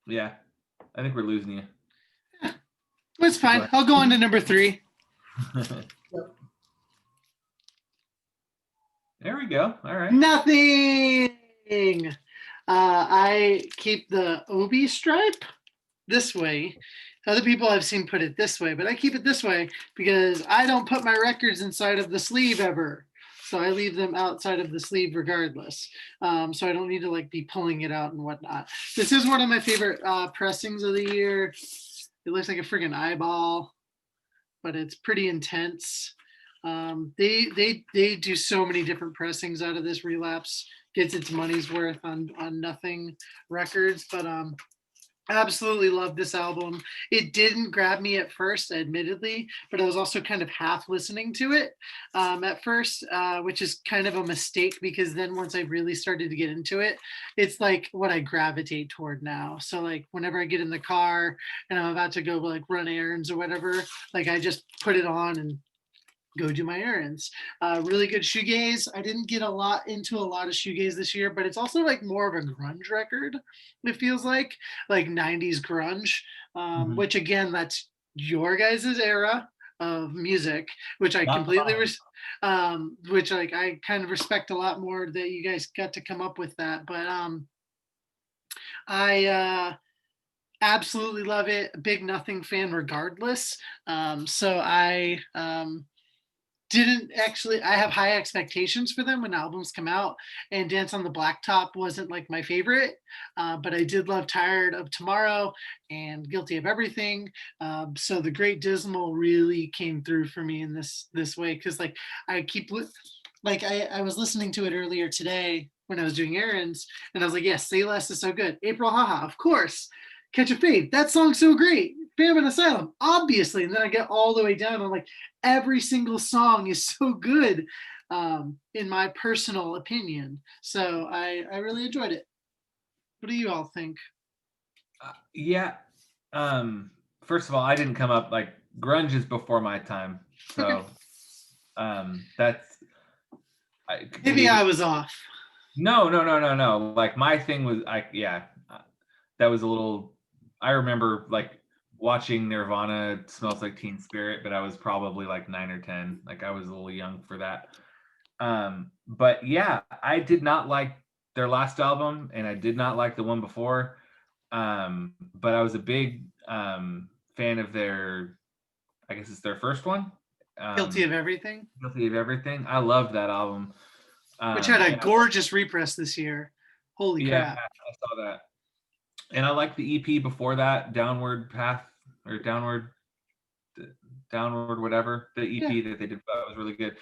Speaker 2: Yeah, I think we're losing you.
Speaker 1: That's fine. I'll go on to number 3.
Speaker 3: Yep.
Speaker 2: There we go. All right.
Speaker 1: Nothing. I keep the Obi stripe this way. Other people I've seen put it this way, but I keep it this way because I don't put my records inside of the sleeve ever. So I leave them outside of the sleeve regardless. So I don't need to like be pulling it out and whatnot. This is one of my favorite pressings of the year. It looks like a friggin' eyeball, but it's pretty intense. They do so many different pressings out of this. Relapse gets its money's worth on Nothing Records, but absolutely love this album. It didn't grab me at first, admittedly, but I was also kind of half listening to it at first, which is kind of a mistake because then once I really started to get into it, it's like what I gravitate toward now. So like whenever I get in the car and I'm about to go like run errands or whatever, like I just put it on and go do my errands. Really good shoegaze. I didn't get into a lot of shoegaze this year, but it's also like more of a grunge record. It feels like 90s grunge, which again, that's your guys' era of music, which I completely, which like I kind of respect a lot more that you guys got to come up with that. But I absolutely love it. A big Nothing fan regardless. So I I have high expectations for them when albums come out, and Dance on the Blacktop wasn't like my favorite, but I did love Tired of Tomorrow and Guilty of Everything. So The Great Dismal really came through for me in this way, because like I was listening to it earlier today when I was doing errands, and I was like, yes, Say Less is so good. April Haha, of course. Catch a Fade, that song's so great. Phantom of Asylum, obviously. And then I get all the way down. I'm like, every single song is so good. in my personal opinion. So I really enjoyed it. What do you all think?
Speaker 2: Yeah. First of all, I didn't come up like grunge is before my time, so that's
Speaker 1: Maybe I was off.
Speaker 2: No. Like my thing was, that was a little. I remember like watching Nirvana, Smells Like Teen Spirit, but I was probably like 9 or 10. Like I was a little young for that. But yeah, I did not like their last album, and I did not like the one before. But I was a big fan of their. I guess it's their first one.
Speaker 1: Guilty of Everything,
Speaker 2: Guilty of Everything. I loved that album.
Speaker 1: which had a
Speaker 2: And
Speaker 1: gorgeous repress this year. Holy
Speaker 2: yeah,
Speaker 1: crap.
Speaker 2: I saw that. And I like the EP before that, Downward Path or Downward whatever, the EP that they did, that was really good.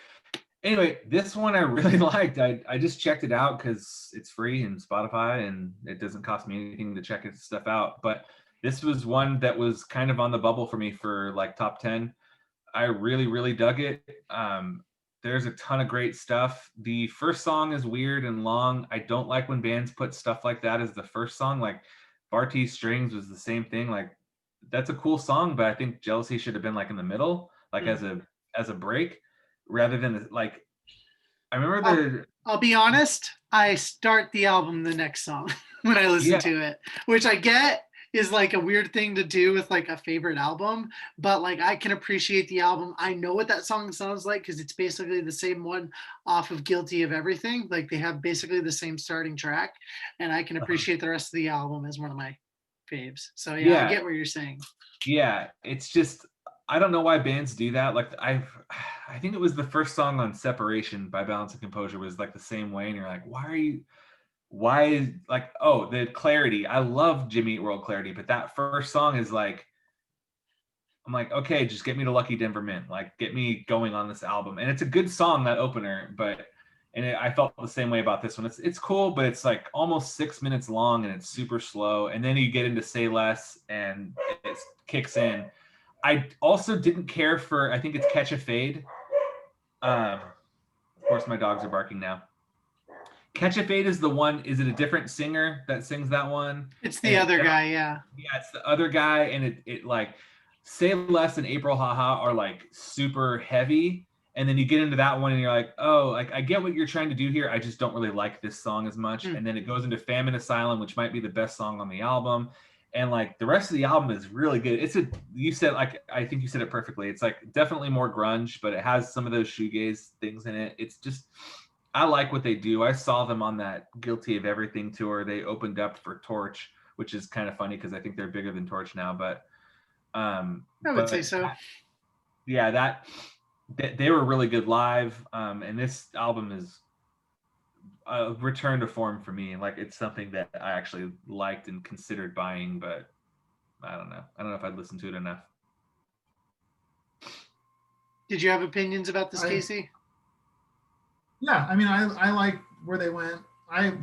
Speaker 2: Anyway, this one I really liked. I just checked it out because it's free in Spotify and it doesn't cost me anything to check its stuff out. But this was one that was kind of on the bubble for me for like top 10. I really, really dug it. There's a ton of great stuff. The first song is weird and long. I don't like when bands put stuff like that as the first song. Like Barty's Strings was the same thing. Like that's a cool song, but I think Jealousy should have been like in the middle, like as a break, rather than like. I remember
Speaker 1: I'll be honest. I start the album the next song when I listen to it, which I get is like a weird thing to do with like a favorite album, but like I can appreciate the album. I know what that song sounds like because it's basically the same one off of Guilty of Everything. Like they have basically the same starting track, and I can appreciate the rest of the album as one of my faves. So yeah, I get what you're saying.
Speaker 2: Yeah, it's just I don't know why bands do that. Like I think it was the first song on Separation by Balance and Composure was like the same way, and you're like, why like, oh, the Clarity. I love Jimmy Eat World Clarity, but that first song is like, I'm like, okay, just get me to Lucky Denver Mint, like get me going on this album. And it's a good song, that opener, but I felt the same way about this one. It's cool, but it's like almost 6 minutes long and it's super slow. And then you get into Say Less and it kicks in. I also didn't care for, I think it's Catch a Fade. Of course, my dogs are barking now. Catch a Fade is the one. Is it a different singer that sings that one?
Speaker 1: It's the other guy, yeah.
Speaker 2: Yeah, it's the other guy, and it like Say Less and April Haha are like super heavy, and then you get into that one and you're like, oh, like I get what you're trying to do here. I just don't really like this song as much. And then it goes into Famine Asylum, which might be the best song on the album. And like the rest of the album is really good. You said, like, I think you said it perfectly. It's like definitely more grunge, but it has some of those shoegaze things in it. It's just, I like what they do. I saw them on that Guilty of Everything tour. They opened up for Torch, which is kind of funny because I think they're bigger than Torch now, but
Speaker 1: I would say so.
Speaker 2: They were really good live. And this album is a return to form for me. Like it's something that I actually liked and considered buying, but I don't know. I don't know if I'd listen to it enough.
Speaker 1: Did you have opinions about this, Casey?
Speaker 3: Yeah, I mean, I like where they went.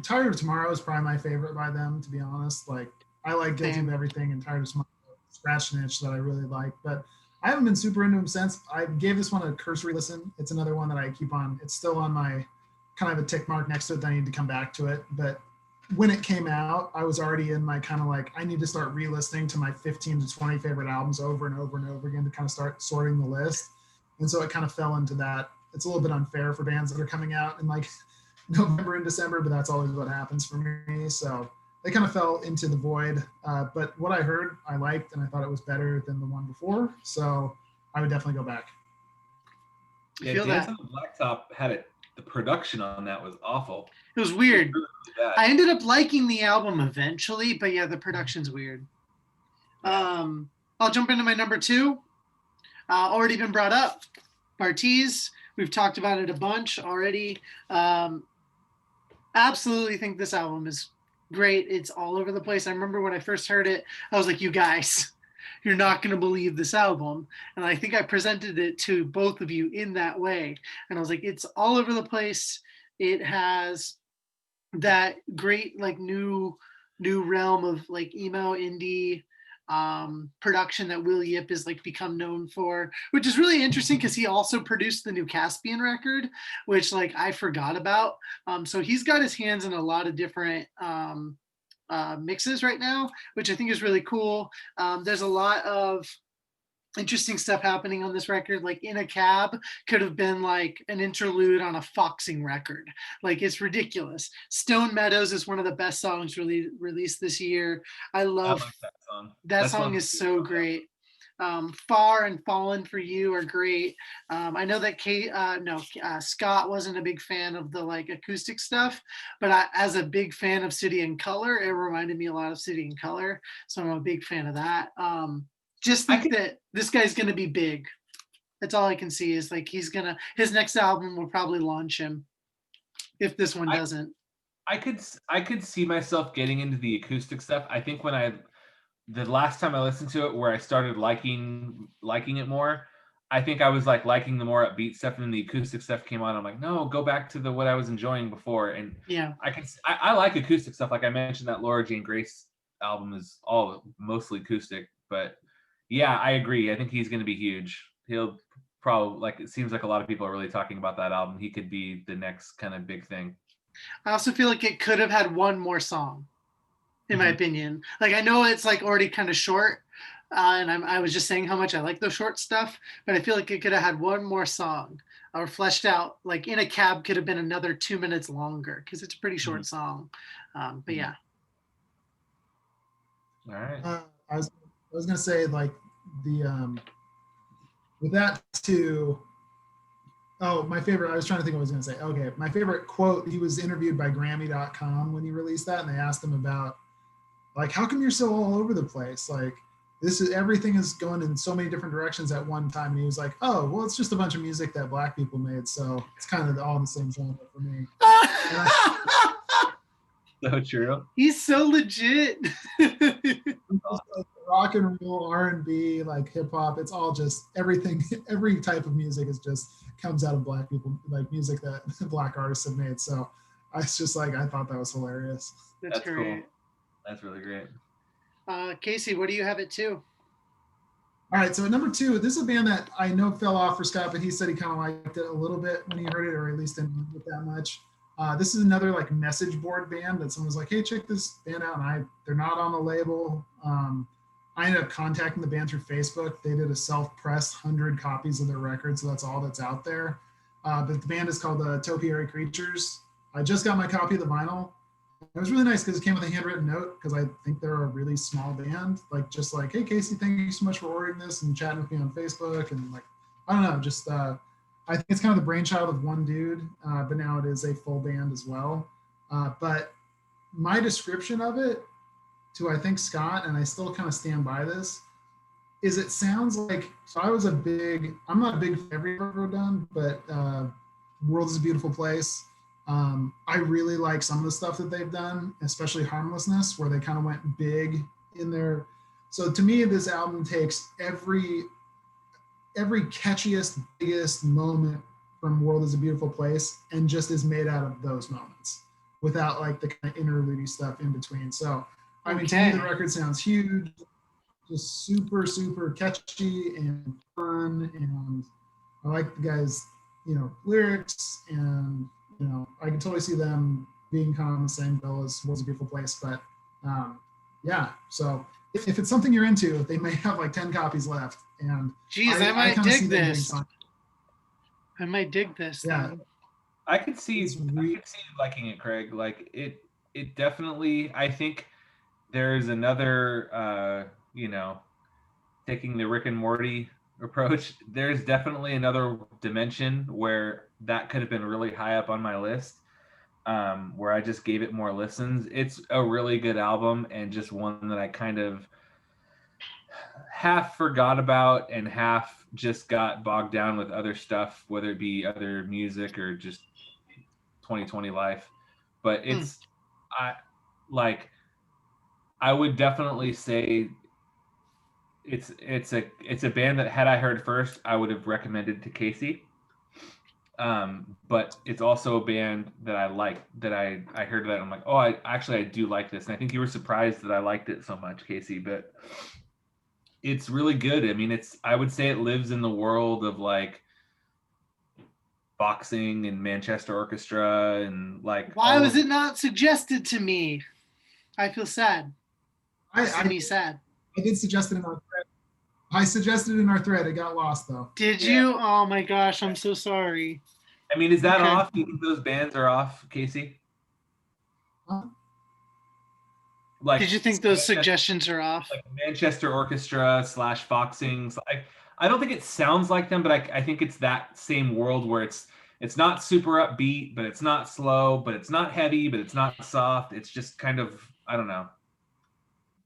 Speaker 3: Tired of Tomorrow is probably my favorite by them, to be honest. Like I like Guilty of Everything and Tired of Tomorrow, Scratch an Itch that I really like, but I haven't been super into them since. I gave this one a cursory listen. It's another one that I keep on. It's still on my kind of a tick mark next to it that I need to come back to it. But when it came out, I was already in my kind of like, I need to start re-listening to my 15 to 20 favorite albums over and over and over again to kind of start sorting the list. And so it kind of fell into that. It's a little bit unfair for bands that are coming out in like November and December, but that's always what happens for me. So they kind of fell into the void. But what I heard, I liked, and I thought it was better than the one before. So I would definitely go back.
Speaker 2: Yeah, Dance on the Blacktop had it. The production on that was awful.
Speaker 1: It was weird. I ended up liking the album eventually, but yeah, the production's weird. I'll jump into my number 2. Already been brought up. Bartiz. We've talked about it a bunch already. Absolutely think this album is great. It's all over the place. I remember when I first heard it, I was like, you guys, you're not going to believe this album. And I think I presented it to both of you in that way. And I was like, it's all over the place. It has that great like new realm of like emo indie production that Will Yip has like become known for, which is really interesting because he also produced the new Caspian record, which like I forgot about. So he's got his hands in a lot of different mixes right now, which I think is really cool. There's a lot of interesting stuff happening on this record. Like In a Cab could have been like an interlude on a foxing record. Like it's ridiculous. Stone Meadows is one of the best songs really released this year. I love
Speaker 2: like that song.
Speaker 1: that song is so great. Far and Fallen for You are great. I know that Scott wasn't a big fan of the like acoustic stuff, but as a big fan of City in Color, it reminded me a lot of City in Color, so I'm a big fan of that. Just think that this guy's gonna be big. That's all I can see is like his next album will probably launch him if this one doesn't.
Speaker 2: I could see myself getting into the acoustic stuff. I think the last time I listened to it, where I started liking it more, I think I was like liking the more upbeat stuff, and then the acoustic stuff came on. I'm like, no, go back to what I was enjoying before. And
Speaker 1: yeah,
Speaker 2: I like acoustic stuff. Like I mentioned, that Laura Jane Grace album is all mostly acoustic, but yeah, I agree. I think he's going to be huge. He'll probably, like, it seems like a lot of people are really talking about that album. He could be the next kind of big thing.
Speaker 1: I also feel like it could have had one more song, in my opinion. Like I know it's like already kind of short, and I was just saying how much I like the short stuff, but I feel like it could have had one more song or fleshed out. Like In a Cab could have been another 2 minutes longer because it's a pretty short song. But yeah.
Speaker 2: All right.
Speaker 3: I was gonna say like the with that too. Oh, my favorite. I was trying to think what I was going to say. Okay, my favorite quote. He was interviewed by Grammy.com when he released that, and they asked him about like, how come you're so all over the place? Like, everything is going in so many different directions at one time. And he was like, oh, well, it's just a bunch of music that Black people made, so it's kind of all the same genre for me.
Speaker 2: So true.
Speaker 1: He's so legit.
Speaker 3: Like rock and roll, R&B, like hip hop, it's all just everything. Every type of music is just comes out of Black people, like music that Black artists have made. So it's just like I thought that was hilarious.
Speaker 1: That's great.
Speaker 2: Cool. That's really great.
Speaker 1: Casey, what do you have it to?
Speaker 3: All right, so at number 2, this is a band that I know fell off for Scott, but he said he kind of liked it a little bit when he heard it, or at least didn't like it that much. This is another like message board band that someone was like, hey, check this band out. And they're not on the label. I ended up contacting the band through Facebook. They did a self-pressed 100 copies of their record, so that's all that's out there. But the band is called the Topiary Creatures. I just got my copy of the vinyl. It was really nice because it came with a handwritten note, because I think they're a really small band. Like, just like, hey, Casey, thank you so much for ordering this and chatting with me on Facebook. And like, I don't know, just I think it's kind of the brainchild of one dude, but now it is a full band as well. But my description of it to, I think, Scott, and I still kind of stand by this, is it sounds like, so I'm not a big fan of everything I've ever done, but World is a Beautiful Place. I really like some of the stuff that they've done, especially Harmlessness, where they kind of went big in their, so to me, this album takes every catchiest, biggest moment from World is a Beautiful Place and just is made out of those moments without like the kind of interlude stuff in between. So, I mean, to me, the record sounds huge, just super, super catchy and fun. And I like the guys, lyrics, and, I can totally see them being kind of on the same bill as World's a Beautiful Place. But yeah, so if it's something you're into, they may have like 10 copies left. And
Speaker 1: I might dig this. I might dig this.
Speaker 3: Yeah.
Speaker 1: Then.
Speaker 2: I could see you liking it, Craig. Like it definitely, I think there's another, taking the Rick and Morty approach. There's definitely another dimension where that could have been really high up on my list, where I just gave it more listens. It's a really good album, and just one that I kind of half forgot about and half just got bogged down with other stuff, whether it be other music or just 2020 life. But it's I would definitely say it's a band that, had I heard first, I would have recommended to Casey. But it's also a band that I like, that I heard that I'm like, oh, I do like this. And I think you were surprised that I liked it so much, Casey. But It's really good. I mean, I would say it lives in the world of like boxing and Manchester Orchestra and like
Speaker 1: Why was it not suggested to me? I feel sad. This is me sad.
Speaker 3: I did suggest it in our thread. I suggested it in our thread. It got lost though.
Speaker 1: Did you? Oh my gosh, I'm so sorry.
Speaker 2: I mean, is that off? Do you think those bands are off, Casey?
Speaker 1: Like, did you think those suggestions are off?
Speaker 2: Like Manchester Orchestra / boxing. I don't think it sounds like them, but I think it's that same world where it's not super upbeat, but it's not slow, but it's not heavy, but it's not soft. It's just kind of, I don't know.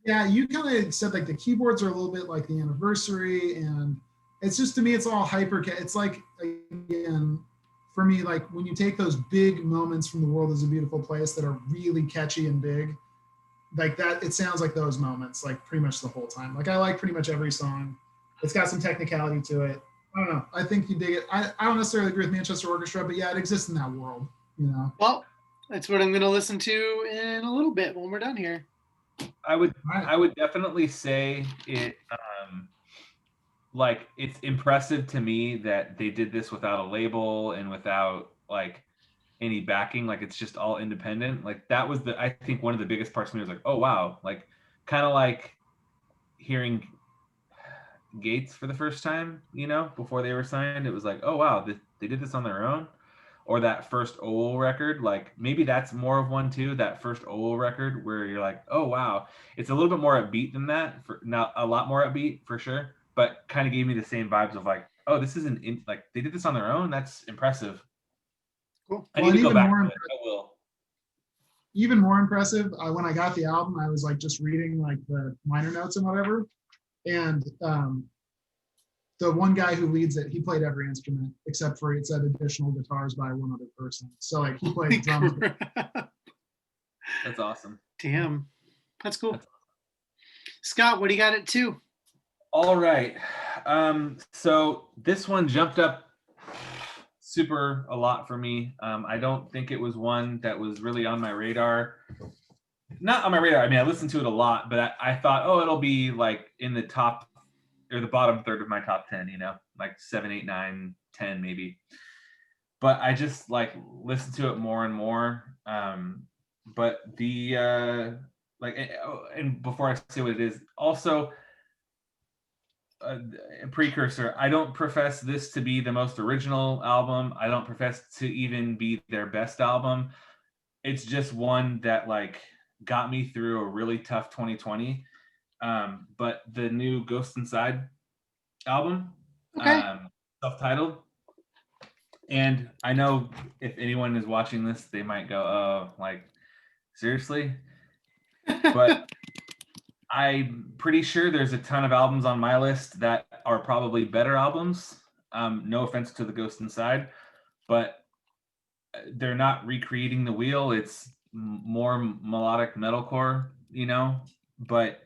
Speaker 3: Yeah, you kind of said like the keyboards are a little bit like the Anniversary, and it's just, to me, it's all hyper. It's like, again, for me, like when you take those big moments from The World Is a Beautiful Place that are really catchy and big, like that, it sounds like those moments, like pretty much the whole time. Like I like pretty much every song. It's got some technicality to it. I don't know. I think you dig it. I don't necessarily agree with Manchester Orchestra, but yeah, it exists in that world, you know.
Speaker 1: Well, that's what I'm going to listen to in a little bit when we're done here.
Speaker 2: I would definitely say it. Like it's impressive to me that they did this without a label and without like any backing. Like it's just all independent. Like that was I think one of the biggest parts for me was like, oh wow, like kind of like hearing Gates for the first time, you know, before they were signed. It was like, oh wow, they did this on their own. Or that first OL record, like maybe that's more of one too. That first OL record where you're like, oh wow, it's a little bit more upbeat than that. Not a lot more upbeat for sure, but kind of gave me the same vibes of like, oh, this isn't like they did this on their own. That's impressive.
Speaker 1: Cool.
Speaker 2: I need to go back to it. I will.
Speaker 3: Even more impressive, when I got the album, I was like just reading like the liner notes and whatever, and the one guy who leads it, he played every instrument except for it said additional guitars by one other person. So like he played drums.
Speaker 2: That's awesome.
Speaker 1: Damn, that's cool. That's awesome. Scott, what do you got at 2?
Speaker 2: All right. So this one jumped up super a lot for me. I don't think it was one that was really on my radar. Not on my radar. I mean, I listened to it a lot, but I thought, oh, it'll be like in the top or the bottom third of my top 10, you know, like 7, 8, 9, 10 maybe. But I just like listened to it more and more. But the like, and before I say what it is, also a precursor. I don't profess this to be the most original album. I don't profess to even be their best album. It's just one that like got me through a really tough 2020. But the new Ghost Inside album, self-titled. And I know if anyone is watching this, they might go, oh, like, seriously? But I'm pretty sure there's a ton of albums on my list that are probably better albums. No offense to the Ghost Inside, but they're not recreating the wheel. It's more melodic metalcore, you know. But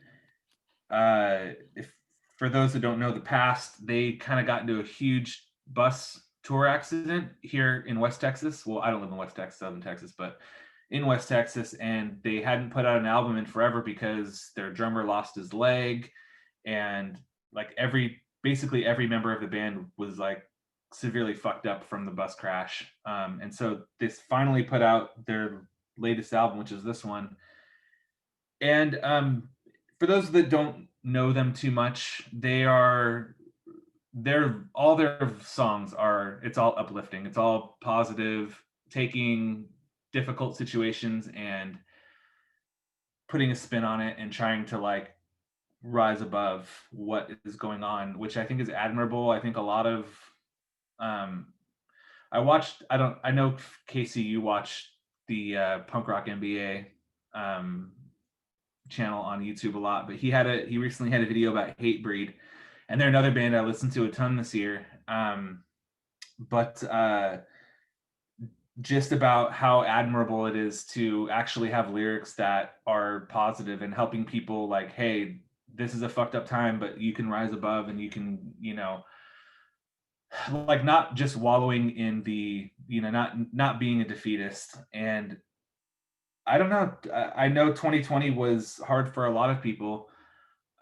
Speaker 2: if for those that don't know the past, they kind of got into a huge bus tour accident here in West Texas. Well, I don't live in West Texas, Southern Texas, but in West Texas, and they hadn't put out an album in forever because their drummer lost his leg, and like basically every member of the band was like severely fucked up from the bus crash. And so they finally put out their latest album, which is this one. And for those that don't know them too much, all their songs it's all uplifting. It's all positive, taking difficult situations and putting a spin on it and trying to like rise above what is going on, which I think is admirable. I think a lot of I know Casey, you watched the Punk Rock MBA channel on YouTube a lot, but he recently had a video about Hatebreed, and they're another band I listened to a ton this year. But just about how admirable it is to actually have lyrics that are positive and helping people like, hey, this is a fucked up time, but you can rise above and you can, you know, like not just wallowing in the, you know, not being a defeatist. And I don't know. I know 2020 was hard for a lot of people,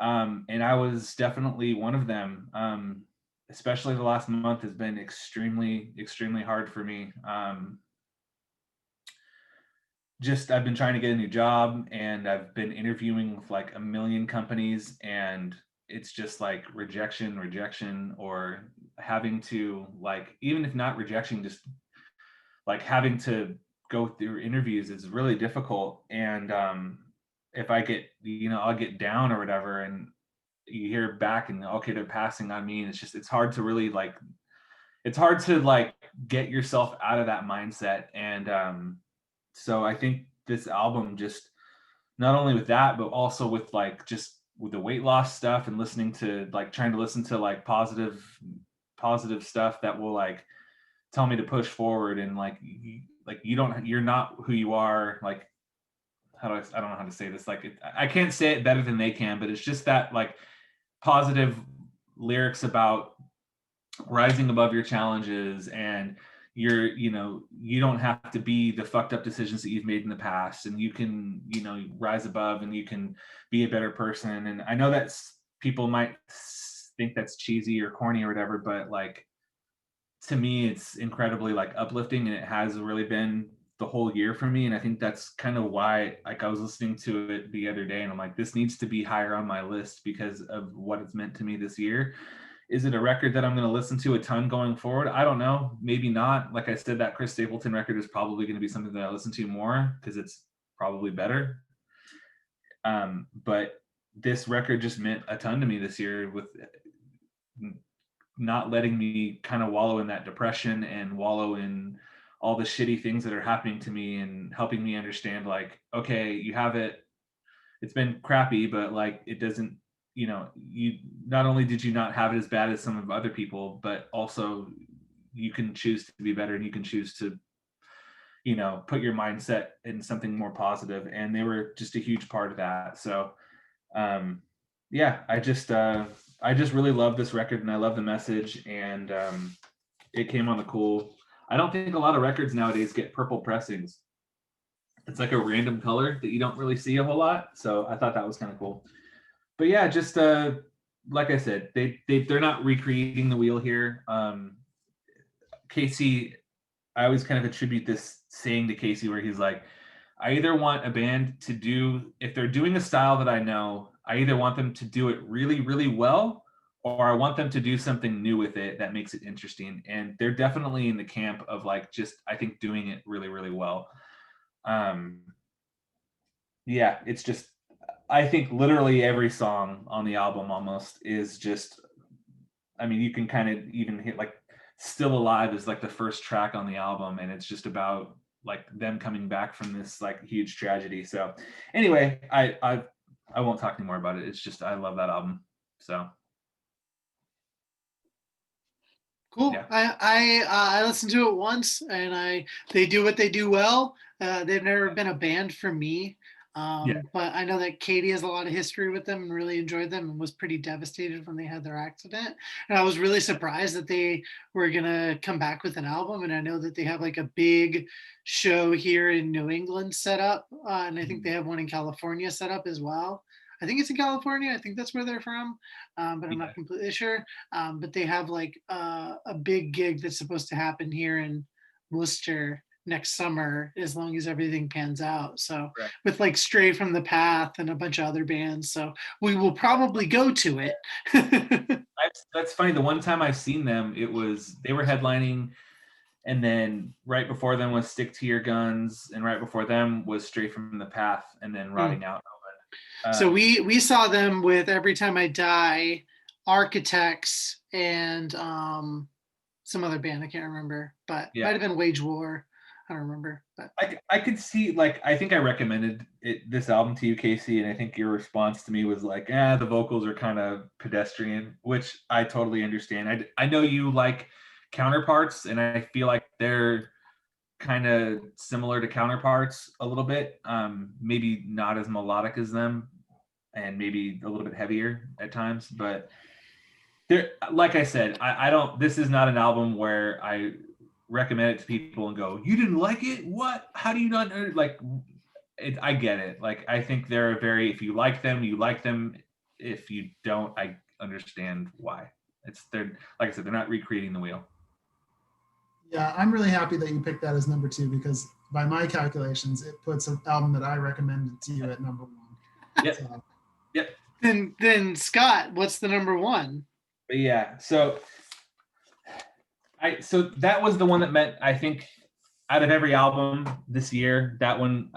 Speaker 2: And I was definitely one of them. Especially the last month has been extremely, extremely hard for me. Just I've been trying to get a new job, and I've been interviewing with like a million companies, and it's just like rejection, or having to, like, even if not rejection, just like having to go through interviews is really difficult. And if I get, I'll get down or whatever, and you hear back and okay, they're passing on me, and it's hard to really like, it's hard to like get yourself out of that mindset. And so I think this album, just not only with that, but also with like just with the weight loss stuff, and listening to like trying to listen to like positive stuff that will like tell me to push forward, and like you're not who you are. Like, I don't know how to say this. Like, I can't say it better than they can, but it's just that like positive lyrics about rising above your challenges, and you don't have to be the fucked up decisions that you've made in the past, and you can, rise above, and you can be a better person. And I know that people might think that's cheesy or corny or whatever, but like, to me, it's incredibly like uplifting, and it has really been the whole year for me. And I think that's kind of why, like, I was listening to it the other day, and I'm like, this needs to be higher on my list because of what it's meant to me this year. Is it a record that I'm going to listen to a ton going forward? I don't know. Maybe not. Like I said, that Chris Stapleton record is probably going to be something that I listen to more because it's probably better. But this record just meant a ton to me this year, with not letting me kind of wallow in that depression and wallow in all the shitty things that are happening to me, and helping me understand like, okay, you have it. It's been crappy, but like, it doesn't, you not only did you not have it as bad as some of other people, but also you can choose to be better, and you can choose to, put your mindset in something more positive. And they were just a huge part of that. So yeah, I just really love this record, and I love the message. And it came on the cool. I don't think a lot of records nowadays get purple pressings. It's like a random color that you don't really see a whole lot. So I thought that was kind of cool. But yeah, just like I said, they're not recreating the wheel here. Casey, I always kind of attribute this saying to Casey where he's like, I either want a band to do, if they're doing a style that I know, I either want them to do it really, really well, or I want them to do something new with it that makes it interesting. And they're definitely in the camp of like, just, I think, doing it really, really well. Yeah, it's just, I think literally every song on the album almost is just, I mean, you can kind of even hit like Still Alive is like the first track on the album, and it's just about like them coming back from this like huge tragedy. So anyway, I won't talk anymore about it. It's just, I love that album. So
Speaker 1: cool.
Speaker 2: Yeah.
Speaker 1: I listened to it once, and they do what they do well. They've never been a band for me. But I know that Katie has a lot of history with them and really enjoyed them, and was pretty devastated when they had their accident. And I was really surprised that they were gonna come back with an album. And I know that they have like a big show here in New England set up, and I think they have one in California set up as well. I think it's in California. I think that's where they're from, but I'm not completely sure. But they have like a big gig that's supposed to happen here in Worcester next summer, as long as everything pans out. So with like Stray from the Path and a bunch of other bands. So we will probably go to it.
Speaker 2: That's funny. The one time I've seen them, they were headlining, and then right before them was Stick to Your Guns, and right before them was Stray from the Path, and then Rotting Out.
Speaker 1: So we saw them with Every Time I Die, Architects, and some other band I can't remember, but might have been Wage War. I don't remember, but
Speaker 2: I could see, like, I think I recommended this album to you, Casey, and I think your response to me was like, the vocals are kind of pedestrian, which I totally understand. I know you like Counterparts, and I feel like they're kind of similar to Counterparts a little bit, maybe not as melodic as them, and maybe a little bit heavier at times, but there, like I said, I don't, this is not an album where I recommend it to people and go, you didn't like it? What? How do you not know? Like, I get it. Like, I think they're if you like them, you like them. if you don't, I understand why. They're like I said, they're not recreating the wheel.
Speaker 3: Yeah, I'm really happy that you picked that as number 2 because by my calculations, it puts an album that I recommended to you at number 1.
Speaker 2: Yep.
Speaker 3: So.
Speaker 2: Yep.
Speaker 1: Then Scott, what's the number 1?
Speaker 2: But yeah, so that was the one that meant, I think, out of every album this year, that one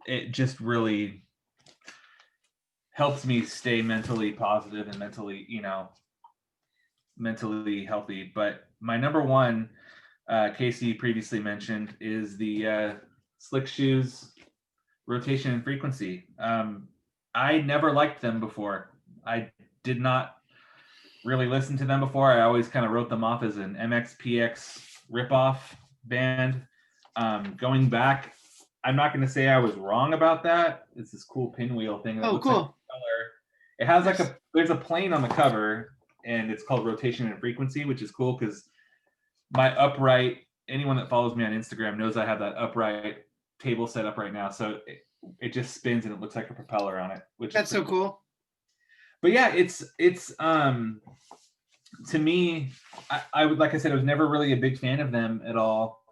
Speaker 2: it just really helps me stay mentally positive and mentally healthy. But my number 1, Casey previously mentioned, is the Slick Shoes Rotation and Frequency. I never liked them before. I did not really listen to them before. I always kind of wrote them off as an MXPX ripoff band. Going back, I'm not going to say I was wrong about that. It's this cool pinwheel thing that looks
Speaker 1: cool.
Speaker 2: like a color. It has there's a plane on the cover, and it's called Rotation and Frequency, which is cool because my upright, anyone that follows me on Instagram knows I have that upright table set up right now. So it just spins and it looks like a propeller on it, which
Speaker 1: that's so cool.
Speaker 2: But yeah, it's to me, I would, like I said, I was never really a big fan of them at all.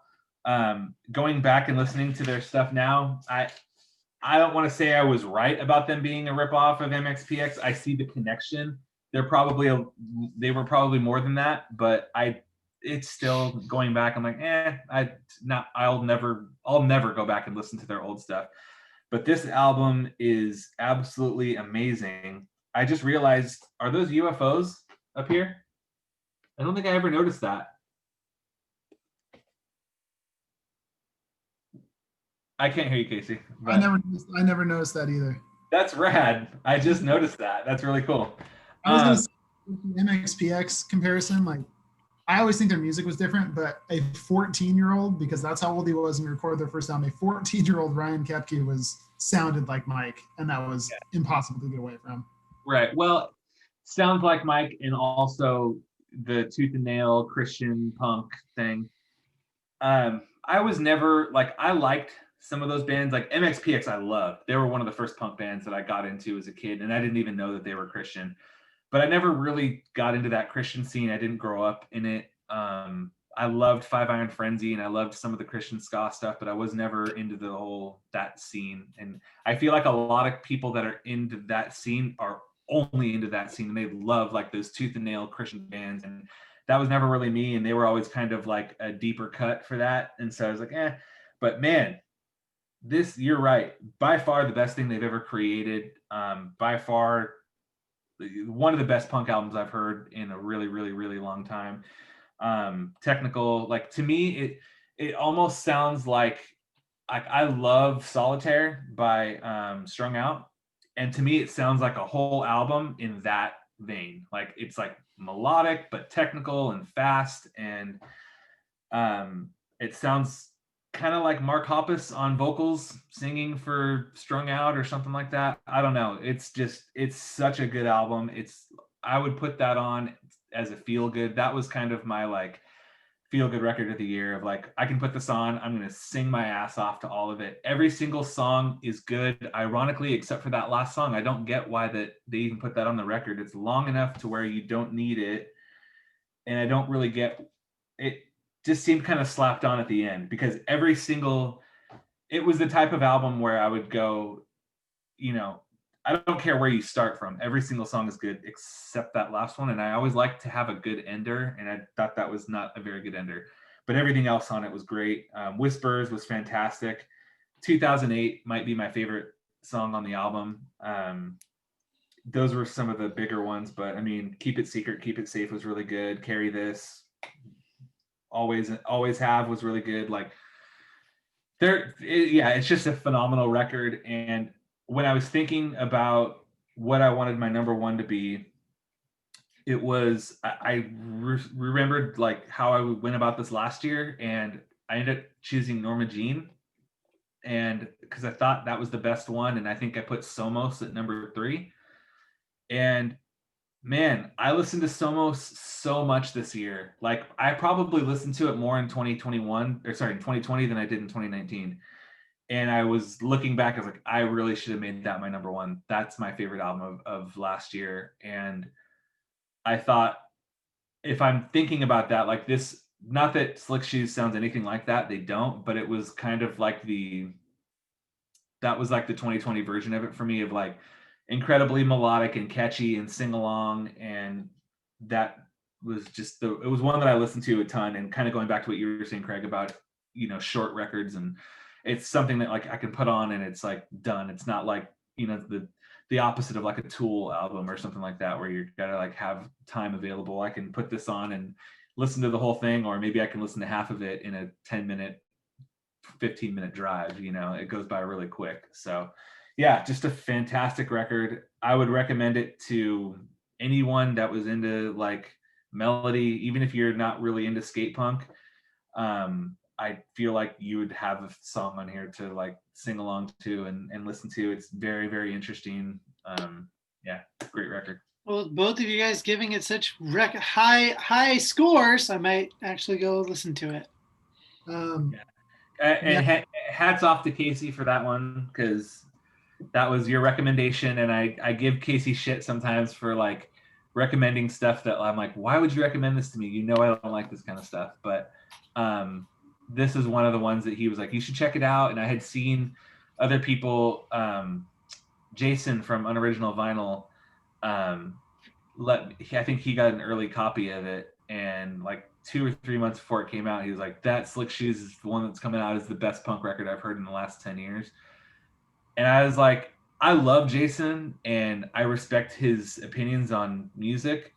Speaker 2: Going back and listening to their stuff now, I don't want to say I was right about them being a ripoff of MXPX. I see the connection. They were probably more than that, but it's still, going back, I'm like, I'll never go back and listen to their old stuff. But this album is absolutely amazing. I just realized, are those UFOs up here? I don't think I ever noticed that. I can't hear you, Casey.
Speaker 3: I never noticed that either.
Speaker 2: That's rad. I just noticed that. That's really cool.
Speaker 3: I was going to say, the MXPX comparison, like, I always think their music was different, but a 14-year-old, because that's how old he was when we recorded their first album, a 14-year-old Ryan Kepke sounded like Mike, and that was impossible to get away from.
Speaker 2: Right. Well, sounds like Mike, and also the tooth and nail Christian punk thing. I was never I liked some of those bands, like MXPX. I loved. They were one of the first punk bands that I got into as a kid, and I didn't even know that they were Christian. But I never really got into that Christian scene. I didn't grow up in it. I loved Five Iron Frenzy, and I loved some of the Christian ska stuff, but I was never into that scene. And I feel like a lot of people that are into that scene are only into that scene, and they love like those tooth and nail Christian bands. And that was never really me. And they were always kind of like a deeper cut for that. And so I was like, but man, you're right. By far the best thing they've ever created. By far one of the best punk albums I've heard in a really, really, really long time. Technical, like, to me, it almost sounds like I love Solitaire by Strung Out, and to me it sounds like a whole album in that vein. Like, it's like melodic but technical and fast, and it sounds kind of like Mark Hoppus on vocals singing for Strung Out or something like that. I don't know. It's such a good album. I would put that on as a feel good. That was kind of my like feel good record of the year, of like, I can put this on, I'm going to sing my ass off to all of it. Every single song is good. Ironically, except for that last song, I don't get why that they even put that on the record. It's long enough to where you don't need it. And I don't really get it. Just seemed kind of slapped on at the end, because it was the type of album where I would go, I don't care where you start from. Every single song is good except that last one. And I always like to have a good ender. And I thought that was not a very good ender, but everything else on it was great. Whispers was fantastic. 2008 might be my favorite song on the album. Those were some of the bigger ones, but I mean, Keep It Secret, Keep It Safe was really good. Carry This, Always Have was really good. Like, it's just a phenomenal record. And when I was thinking about what I wanted my number 1 to be, it was, I remembered like how I went about this last year, and I ended up choosing Norma Jean, and because I thought that was the best one, and I think I put Somos at number 3. And man, I listened to Somos so much this year. Like, I probably listened to it more in 2020 than I did in 2019. And I was looking back, I was like, I really should have made that my number one. That's my favorite album of last year. And I thought, if I'm thinking about that, like this, not that Slick Shoes sounds anything like that, they don't, but it was kind of like that was like the 2020 version of it for me, of like incredibly melodic and catchy and sing along. And that was just it was one that I listened to a ton. And kind of going back to what you were saying, Craig, about, short records, and it's something that like I can put on and it's like done. It's not like, the opposite of like a Tool album or something like that, where you gotta like have time available. I can put this on and listen to the whole thing, or maybe I can listen to half of it in a 10-minute 15-minute drive. It goes by really quick. So yeah, just a fantastic record. I would recommend it to anyone that was into like melody, even if you're not really into skate punk. I feel like you would have a song on here to like sing along to and listen to. It's very, very interesting. Yeah, great record.
Speaker 1: Well, both of you guys giving it such high scores, I might actually go listen to it.
Speaker 2: And hats off to Casey for that one, because that was your recommendation. And I give Casey shit sometimes for like recommending stuff that I'm like, why would you recommend this to me? I don't like this kind of stuff. But this is one of the ones that he was like, you should check it out. And I had seen other people, Jason from Unoriginal Vinyl, I think he got an early copy of it, and like 2 or 3 months before it came out, he was like, that Slick Shoes is the one that's coming out is the best punk record I've heard in the last 10 years. And I was like, I love Jason and I respect his opinions on music,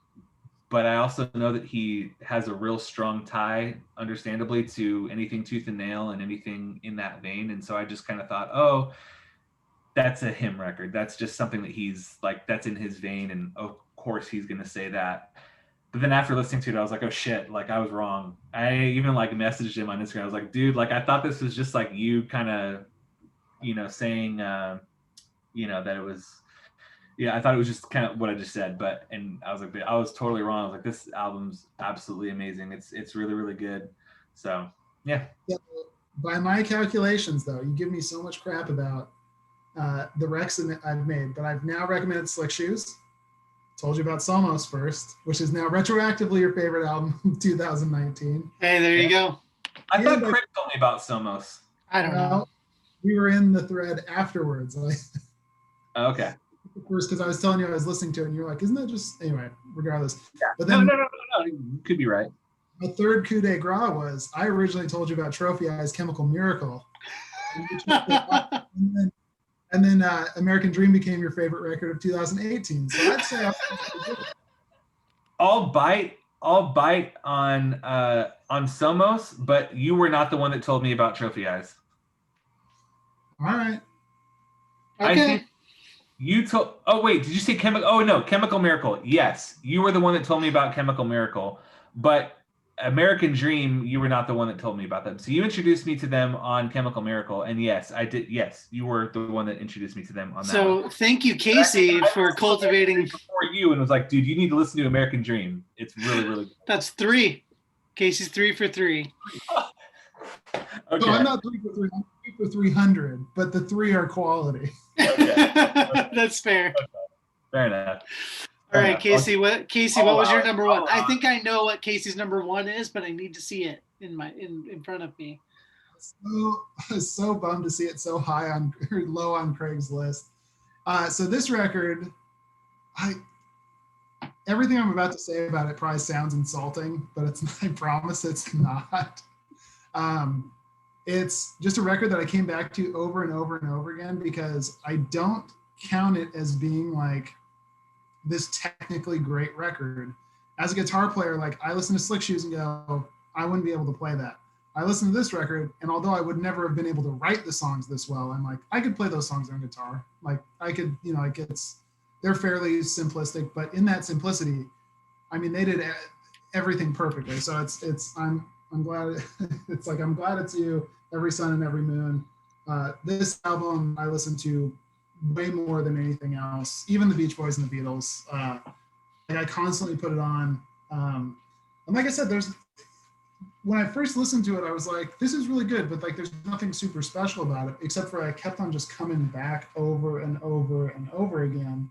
Speaker 2: but I also know that he has a real strong tie, understandably, to anything Tooth and Nail and anything in that vein. And so I just kind of thought, oh, that's a him record. That's just something that he's like, that's in his vein. And of course he's going to say that. But then after listening to it, I was like, oh shit, like I was wrong. I even like messaged him on Instagram. I was like, dude, like I thought this was just like you kind of, saying, that it was, I thought it was just kind of what I just said. And I was like, I was totally wrong. I was like, this album's absolutely amazing. It's really, really good. So yeah.
Speaker 3: By my calculations though, you give me so much crap about the recs that I've made, but I've now recommended Slick Shoes. Told you about Somos first, which is now retroactively your favorite album of 2019.
Speaker 1: Hey, there you go.
Speaker 2: I thought Craig told me about Somos.
Speaker 1: I don't know.
Speaker 3: We were in the thread afterwards.
Speaker 2: Okay.
Speaker 3: First, because I was telling you I was listening to it, and you're like, isn't that just anyway? Regardless.
Speaker 2: Yeah.
Speaker 3: But then,
Speaker 2: no. You could be right.
Speaker 3: My third coup de grace was I originally told you about Trophy Eyes' Chemical Miracle. And then American Dream became your favorite record of 2018. So I'd say
Speaker 2: I'll bite on Somos, but you were not the one that told me about Trophy Eyes.
Speaker 3: All right.
Speaker 1: Okay.
Speaker 2: I think you told. Oh wait, did you say Chemical? Oh no, Chemical Miracle. Yes, you were the one that told me about Chemical Miracle, but American Dream, you were not the one that told me about them. So you introduced me to them on Chemical Miracle, and yes, I did. Yes, you were the one that introduced me to them on that.
Speaker 1: So thank you, Casey, for cultivating.
Speaker 2: Before you, and was like, dude, you need to listen to American Dream. It's really, really good.
Speaker 1: That's 3. Casey's 3 for 3.
Speaker 2: Okay.
Speaker 3: No, I'm not 3 for 3. I'm 3 for 300, but the 3 are quality.
Speaker 2: Okay.
Speaker 1: That's fair.
Speaker 2: Fair enough.
Speaker 1: All right, Casey. What was your number one? I think I know what Casey's number one is, but I need to see it in front of me.
Speaker 3: I was so bummed to see it so high on or low on Craig's list. So this record, everything I'm about to say about it probably sounds insulting, but I promise it's not. It's just a record that I came back to over and over and over again because I don't count it as being like this technically great record. As a guitar player, like I listen to Slick Shoes and go, I wouldn't be able to play that. I listen to this record, and although I would never have been able to write the songs this well, I'm like, I could play those songs on guitar. Like I could, like they're fairly simplistic, but in that simplicity, I mean, they did everything perfectly. So I'm glad it's like, I'm glad it's you, Every Sun and Every Moon. This album I listen to way more than anything else, even the Beach Boys and the Beatles. Like I constantly put it on. And like I said, when I first listened to it, I was like, this is really good, but like there's nothing super special about it, except for I kept on just coming back over and over and over again.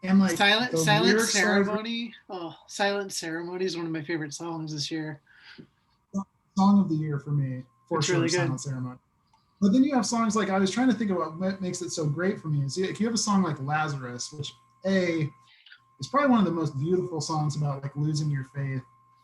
Speaker 3: And like
Speaker 1: Silent
Speaker 3: the
Speaker 1: Silent
Speaker 3: lyrics started.
Speaker 1: Ceremony. Oh, Silent Ceremony is one of my favorite songs this year.
Speaker 3: Song of the year for me, for
Speaker 1: It's
Speaker 3: sure,
Speaker 1: really good.
Speaker 3: Silent Ceremony. But then you have songs like, I was trying to think about what makes it so great for me. Is if you have a song like Lazarus, which is probably one of the most beautiful songs about like losing your faith,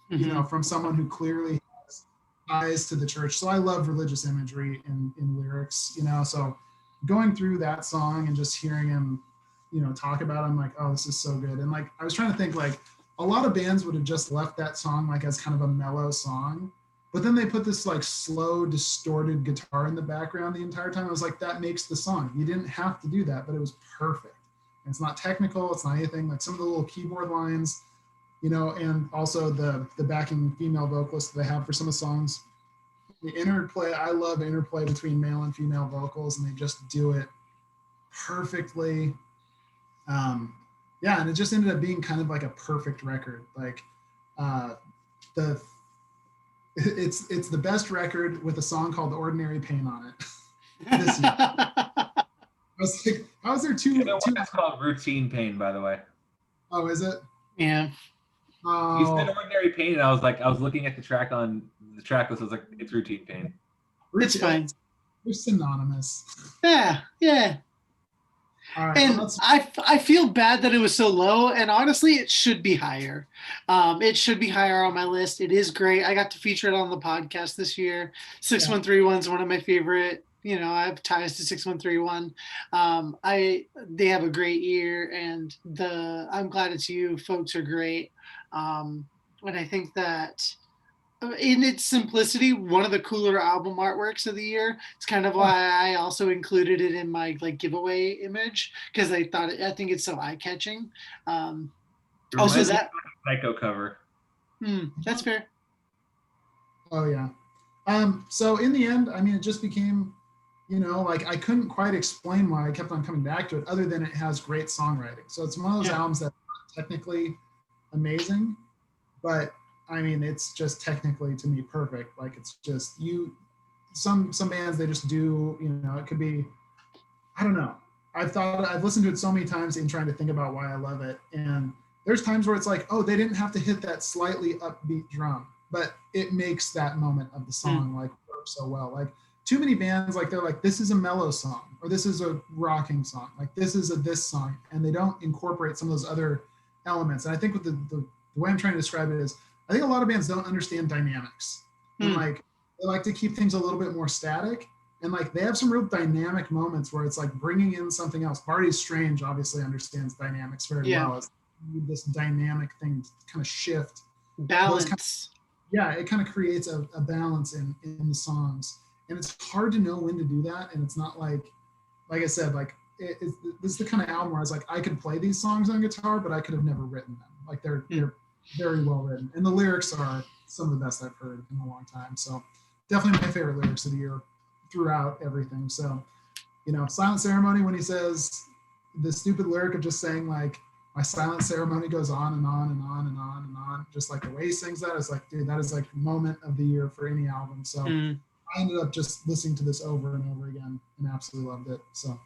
Speaker 3: you know, from someone who clearly has ties to the church. So I love religious imagery in lyrics, you know. So going through that song and just hearing him, you know, talk about it, I'm like, oh, this is so good. And like I was trying to think, like a lot of bands would have just left that song like as kind of a mellow song, but then they put this like slow distorted guitar in the background the entire time. I was like, that makes the song. You didn't have to do that, but it was perfect. And it's not technical, it's not anything. Like some of the little keyboard lines, you know, and also the backing female vocalist that they have for some of the songs. The interplay, I love interplay between male and female vocals, and they just do it perfectly. Yeah, and it just ended up being kind of like a perfect record. Like the it's the best record with a song called "Ordinary Pain" on it this year. I was like, how is there two?
Speaker 2: It's called Routine Pain, by the way.
Speaker 3: Oh, is it?
Speaker 1: Yeah.
Speaker 3: Oh.
Speaker 2: You said Ordinary Pain, and I was looking at the track on the track list. I was like, it's Routine Pain.
Speaker 1: It's fine.
Speaker 3: They're synonymous.
Speaker 1: Yeah, yeah. Right, and well, I feel bad that it was so low, and honestly, it should be higher. It should be higher on my list. It is great. I got to feature it on the podcast this year. 6131 is one of my favorite. You know, I have ties to 6131. They have a great year, and I'm glad it's you folks are great. And I think that in its simplicity, one of the cooler album artworks of the year. It's kind of why I also included it in my like giveaway image, because I think it's so eye catching. Also that
Speaker 2: Psycho cover.
Speaker 1: That's fair.
Speaker 3: Oh yeah. So in the end, I mean, it just became, you know, like I couldn't quite explain why I kept on coming back to it, other than it has great songwriting. So it's one of those albums that's not technically amazing, but I mean, it's just technically to me perfect. Like it's just some bands, they just do, you know, it could be, I don't know. I've listened to it so many times in trying to think about why I love it. And there's times where it's like, oh, they didn't have to hit that slightly upbeat drum, but it makes that moment of the song like work so well. Like too many bands, like they're like, this is a mellow song, or this is a rocking song, like this is this song, and they don't incorporate some of those other elements. And I think with the way I'm trying to describe it is, I think a lot of bands don't understand dynamics, and like they like to keep things a little bit more static, and like they have some real dynamic moments where it's like bringing in something else. Barty Strange obviously understands dynamics very well. It's this dynamic thing to kind of shift
Speaker 1: balance.
Speaker 3: It kind of creates a balance in the songs, and it's hard to know when to do that. And it's not like I said, like this is the kind of album where I was like, I could play these songs on guitar, but I could have never written them. Like they're very well written, and the lyrics are some of the best I've heard in a long time. So definitely my favorite lyrics of the year throughout everything. So, you know, Silent Ceremony, when he says the stupid lyric of just saying like, my silent ceremony goes on and on and on and on and on, just like the way he sings that is like, dude, that is like moment of the year for any album. So I ended up just listening to this over and over again and absolutely loved it. So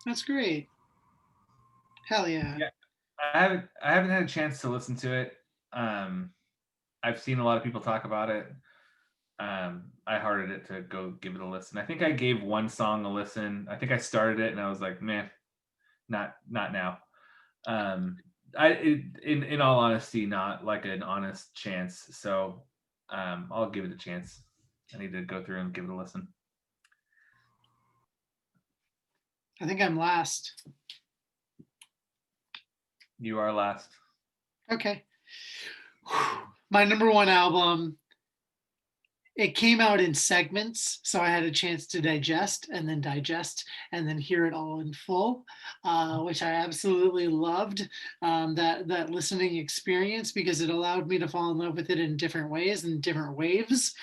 Speaker 1: that's great. Hell yeah.
Speaker 2: I haven't had a chance to listen to it. I've seen a lot of people talk about it. I hearted it to go give it a listen. I think I gave one song a listen. I think I started it and I was like, man, not now. In all honesty, not like an honest chance. So I'll give it a chance. I need to go through and give it a listen.
Speaker 1: I think I'm last.
Speaker 2: You are last.
Speaker 1: Okay. My number one album, it came out in segments, so I had a chance to digest and then hear it all in full, which I absolutely loved, that listening experience, because it allowed me to fall in love with it in different ways and different waves.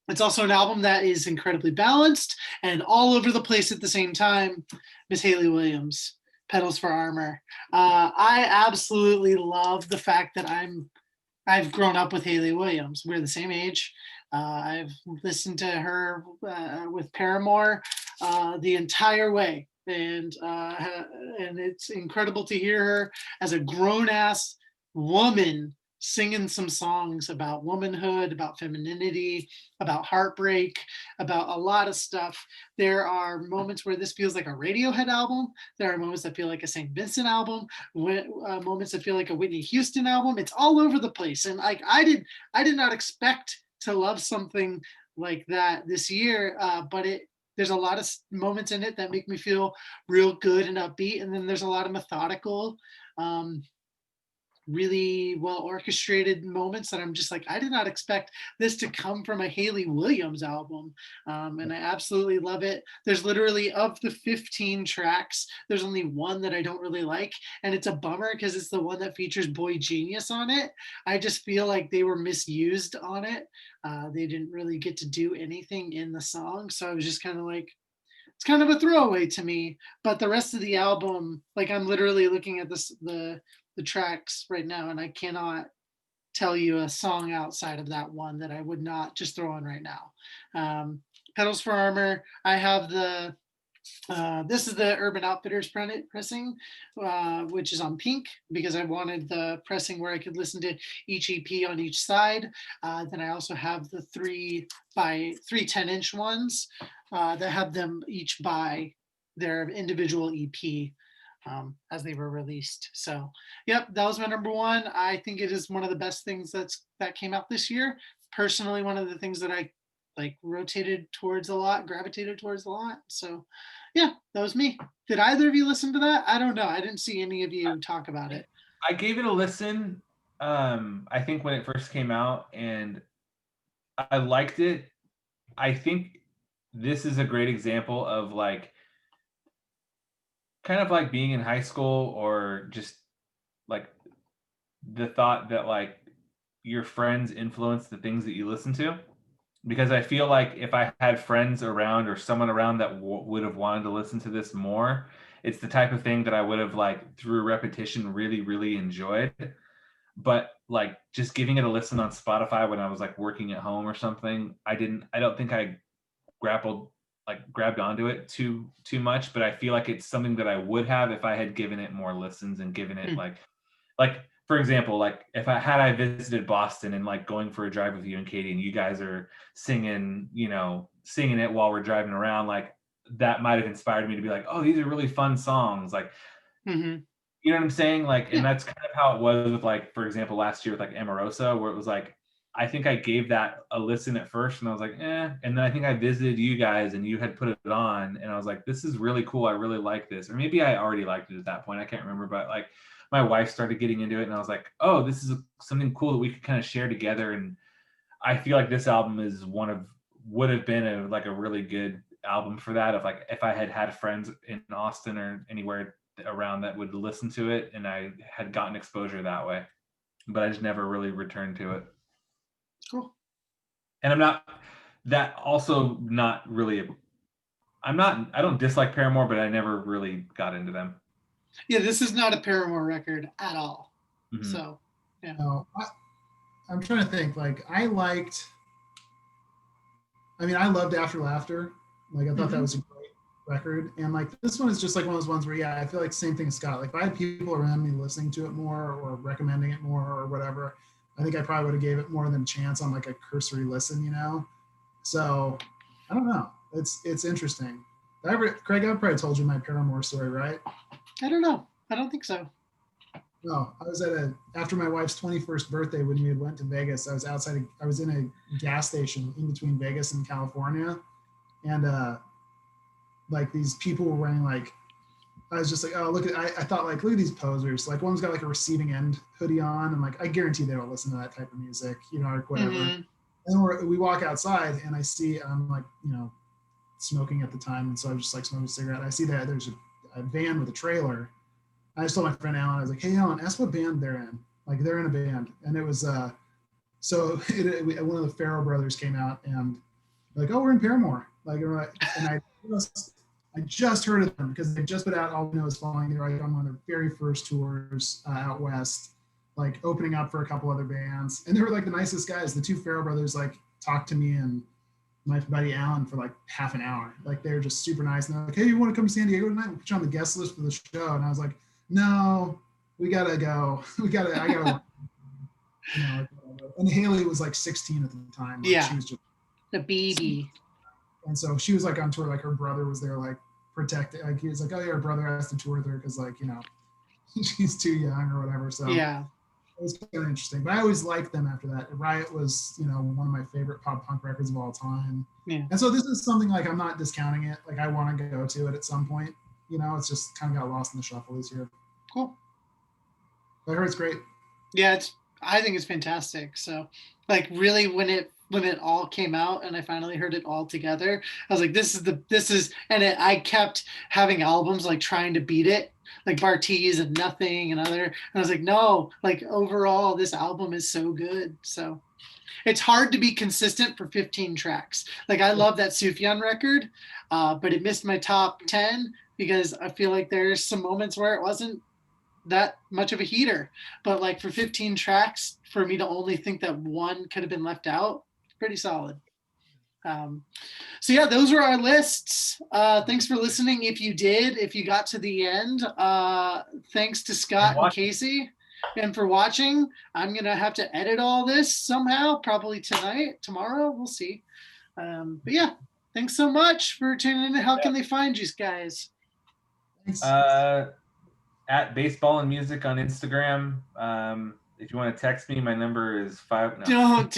Speaker 1: It's also an album that is incredibly balanced and all over the place at the same time. Miss Hayley Williams, Pedals for Armor. I absolutely love the fact that I'm I've grown up with Hayley Williams. We're the same age. I've listened to her with Paramore the entire way, and it's incredible to hear her as a grown ass woman singing some songs about womanhood, about femininity, about heartbreak, about a lot of stuff. There are moments where this feels like a Radiohead album. There are moments that feel like a St. Vincent album. Moments that feel like a Whitney Houston album. It's all over the place, and like I did not expect to love something like that this year, but there's a lot of moments in it that make me feel real good and upbeat, and then there's a lot of methodical, really well orchestrated moments that I'm just like, I did not expect this to come from a Hayley Williams album. And I absolutely love it. There's literally, of the 15 tracks, there's only one that I don't really like. And it's a bummer because it's the one that features Boy Genius on it. I just feel like they were misused on it. They didn't really get to do anything in the song. So I was just kind of like, it's kind of a throwaway to me. But the rest of the album, like I'm literally looking at the tracks right now, and I cannot tell you a song outside of that one that I would not just throw on right now. Pedals for Armor. I have this is the Urban Outfitters pressing, which is on pink because I wanted the pressing where I could listen to each EP on each side. Then I also have the 3 10-inch ones that have them each by their individual EP as they were released. So, yep, that was my number one. I think it is one of the best things that came out this year. Personally, one of the things that I like gravitated towards a lot. So, yeah, that was me. Did either of you listen to that? I don't know. I didn't see any of you talk about it.
Speaker 2: I gave it a listen. I think when it first came out, and I liked it. I think this is a great example of like kind of like being in high school, or just like the thought that like your friends influence the things that you listen to. Because I feel like if I had friends around or someone around that would have wanted to listen to this more, it's the type of thing that I would have like through repetition really, really enjoyed. But like just giving it a listen on Spotify when I was like working at home or something, I don't think I grabbed onto it too much, but I feel like it's something that I would have if I had given it more listens and given it like for example, like if I visited Boston and like going for a drive with you and Katie, and you guys are singing it while we're driving around, like that might have inspired me to be like, oh, these are really fun songs, like
Speaker 1: Mm-hmm.
Speaker 2: you know what I'm saying? Like, and that's kind of how it was with like, for example, last year with like Amorosa, where it was like, I think I gave that a listen at first and I was like, eh. And then I think I visited you guys and you had put it on and I was like, this is really cool. I really like this. Or maybe I already liked it at that point. I can't remember, but like my wife started getting into it and I was like, oh, this is something cool that we could kind of share together. And I feel like this album is would have been a really good album for that. If I had friends in Austin or anywhere around that would listen to it and I had gotten exposure that way, but I just never really returned to it.
Speaker 1: Cool.
Speaker 2: And I don't dislike Paramore, but I never really got into them.
Speaker 1: Yeah, this is not a Paramore record at all. Mm-hmm. So, yeah.
Speaker 3: No, I'm trying to think. Like, I loved After Laughter. Like, I thought that was a great record. And like, this one is just like one of those ones where, yeah, I feel like same thing as Scott. Like, if I had people around me listening to it more or recommending it more or whatever, I think I probably would have gave it more than a chance on like a cursory listen, So I don't know. It's interesting. Craig, I've probably told you my Paramore story, right?
Speaker 1: I don't know. I don't think so.
Speaker 3: No, I was after my wife's 21st birthday when we went to Vegas. I was in a gas station in between Vegas and California, and like these people were wearing like, I was just like, oh, I thought like, look at these posers. Like one's got like a receiving end hoodie on, and like I guarantee they don't listen to that type of music, or whatever. Mm-hmm. And we walk outside, and I'm like, smoking at the time, and so I was just like smoking a cigarette. I see that there's a van with a trailer. I just told my friend Alan, I was like, hey, Alan, ask what band they're in. Like, they're in a band. And it was, one of the Farrell brothers came out and like, oh, we're in Paramore. Like, and I just heard of them because they just put out All We Know Is Falling. They're like on one of their very first tours out west. like opening up for a couple other bands, and they were like the nicest guys. The two Farrell brothers like talked to me and my buddy Alan for like half an hour. Like they're just super nice. And they're like, "Hey, you want to come to San Diego tonight? We'll put you on the guest list for the show." And I was like, "No, we gotta go. I gotta work." You know, and Haley was like 16 at the time. Like, she was just
Speaker 1: a baby.
Speaker 3: And so she was like on tour. Like her brother was there, like protecting. Like he was like, "Oh yeah, her brother has to tour with her because like she's too young or whatever." So
Speaker 1: yeah.
Speaker 3: It was kind of interesting, but I always liked them after that. Riot was, one of my favorite pop punk records of all time.
Speaker 1: Yeah.
Speaker 3: And so this is something like I'm not discounting it. Like I want to go to it at some point. It's just kind of got lost in the shuffle this year.
Speaker 1: Cool.
Speaker 3: But I heard it's great.
Speaker 1: Yeah, I think it's fantastic. So, like, really, when it all came out and I finally heard it all together, I was like, I kept having albums like trying to beat it, like Bartiz and Nothing and other. And I was like, no, like overall, this album is so good. So it's hard to be consistent for 15 tracks. Like I love that Sufjan record, but it missed my top 10 because I feel like there's some moments where it wasn't that much of a heater. But like for 15 tracks, for me to only think that one could have been left out, pretty solid. So yeah, those were our lists. Thanks for listening. If you got to the end, thanks to Scott and Casey, and for watching. I'm gonna have to edit all this somehow, probably tomorrow, we'll see. But yeah, thanks so much for tuning in. How can they find you guys?
Speaker 3: Thanks.
Speaker 2: At Baseball and Music on Instagram. If you want to text me, my number is 5. No.
Speaker 1: Don't.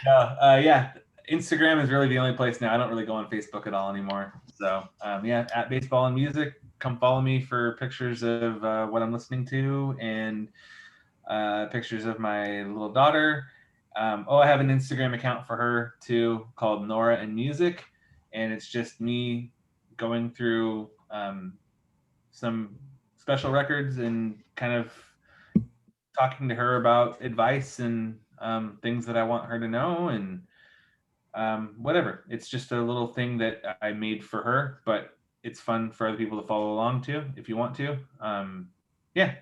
Speaker 2: Yeah. Instagram is really the only place now. I don't really go on Facebook at all anymore. So yeah, at Baseball and Music. Come follow me for pictures of what I'm listening to and pictures of my little daughter. I have an Instagram account for her too called Nora and Music, and it's just me going through some special records and kind of talking to her about advice and things that I want her to know and whatever. It's just a little thing that I made for her, but it's fun for other people to follow along too if you want to. Yeah.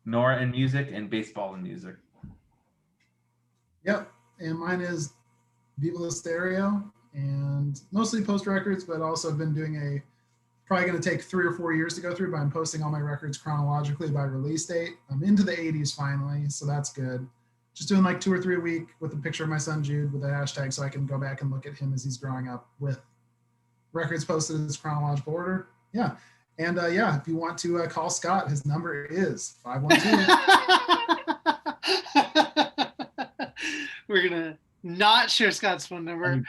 Speaker 2: Nora and Music and Baseball and Music.
Speaker 3: Yep. And mine is Viva La Stereo, and mostly post records, but also I've been doing probably going to take 3 or 4 years to go through, but I'm posting all my records chronologically by release date. I'm into the 80s finally, so that's good. Just doing like 2 or 3 a week with a picture of my son Jude with a hashtag so I can go back and look at him as he's growing up with records posted in this chronological order. Yeah. And yeah, if you want to call Scott, his number is 512.
Speaker 1: We're going to not share Scott's phone number.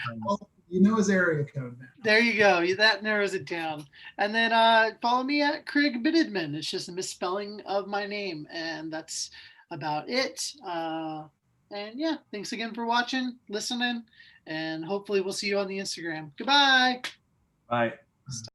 Speaker 3: You know his area code now.
Speaker 1: There you go. That narrows it down. And then follow me at Craig Biddedman. It's just a misspelling of my name. And that's about it. And yeah, thanks again for watching, listening, and hopefully we'll see you on the Instagram. Goodbye.
Speaker 2: Bye.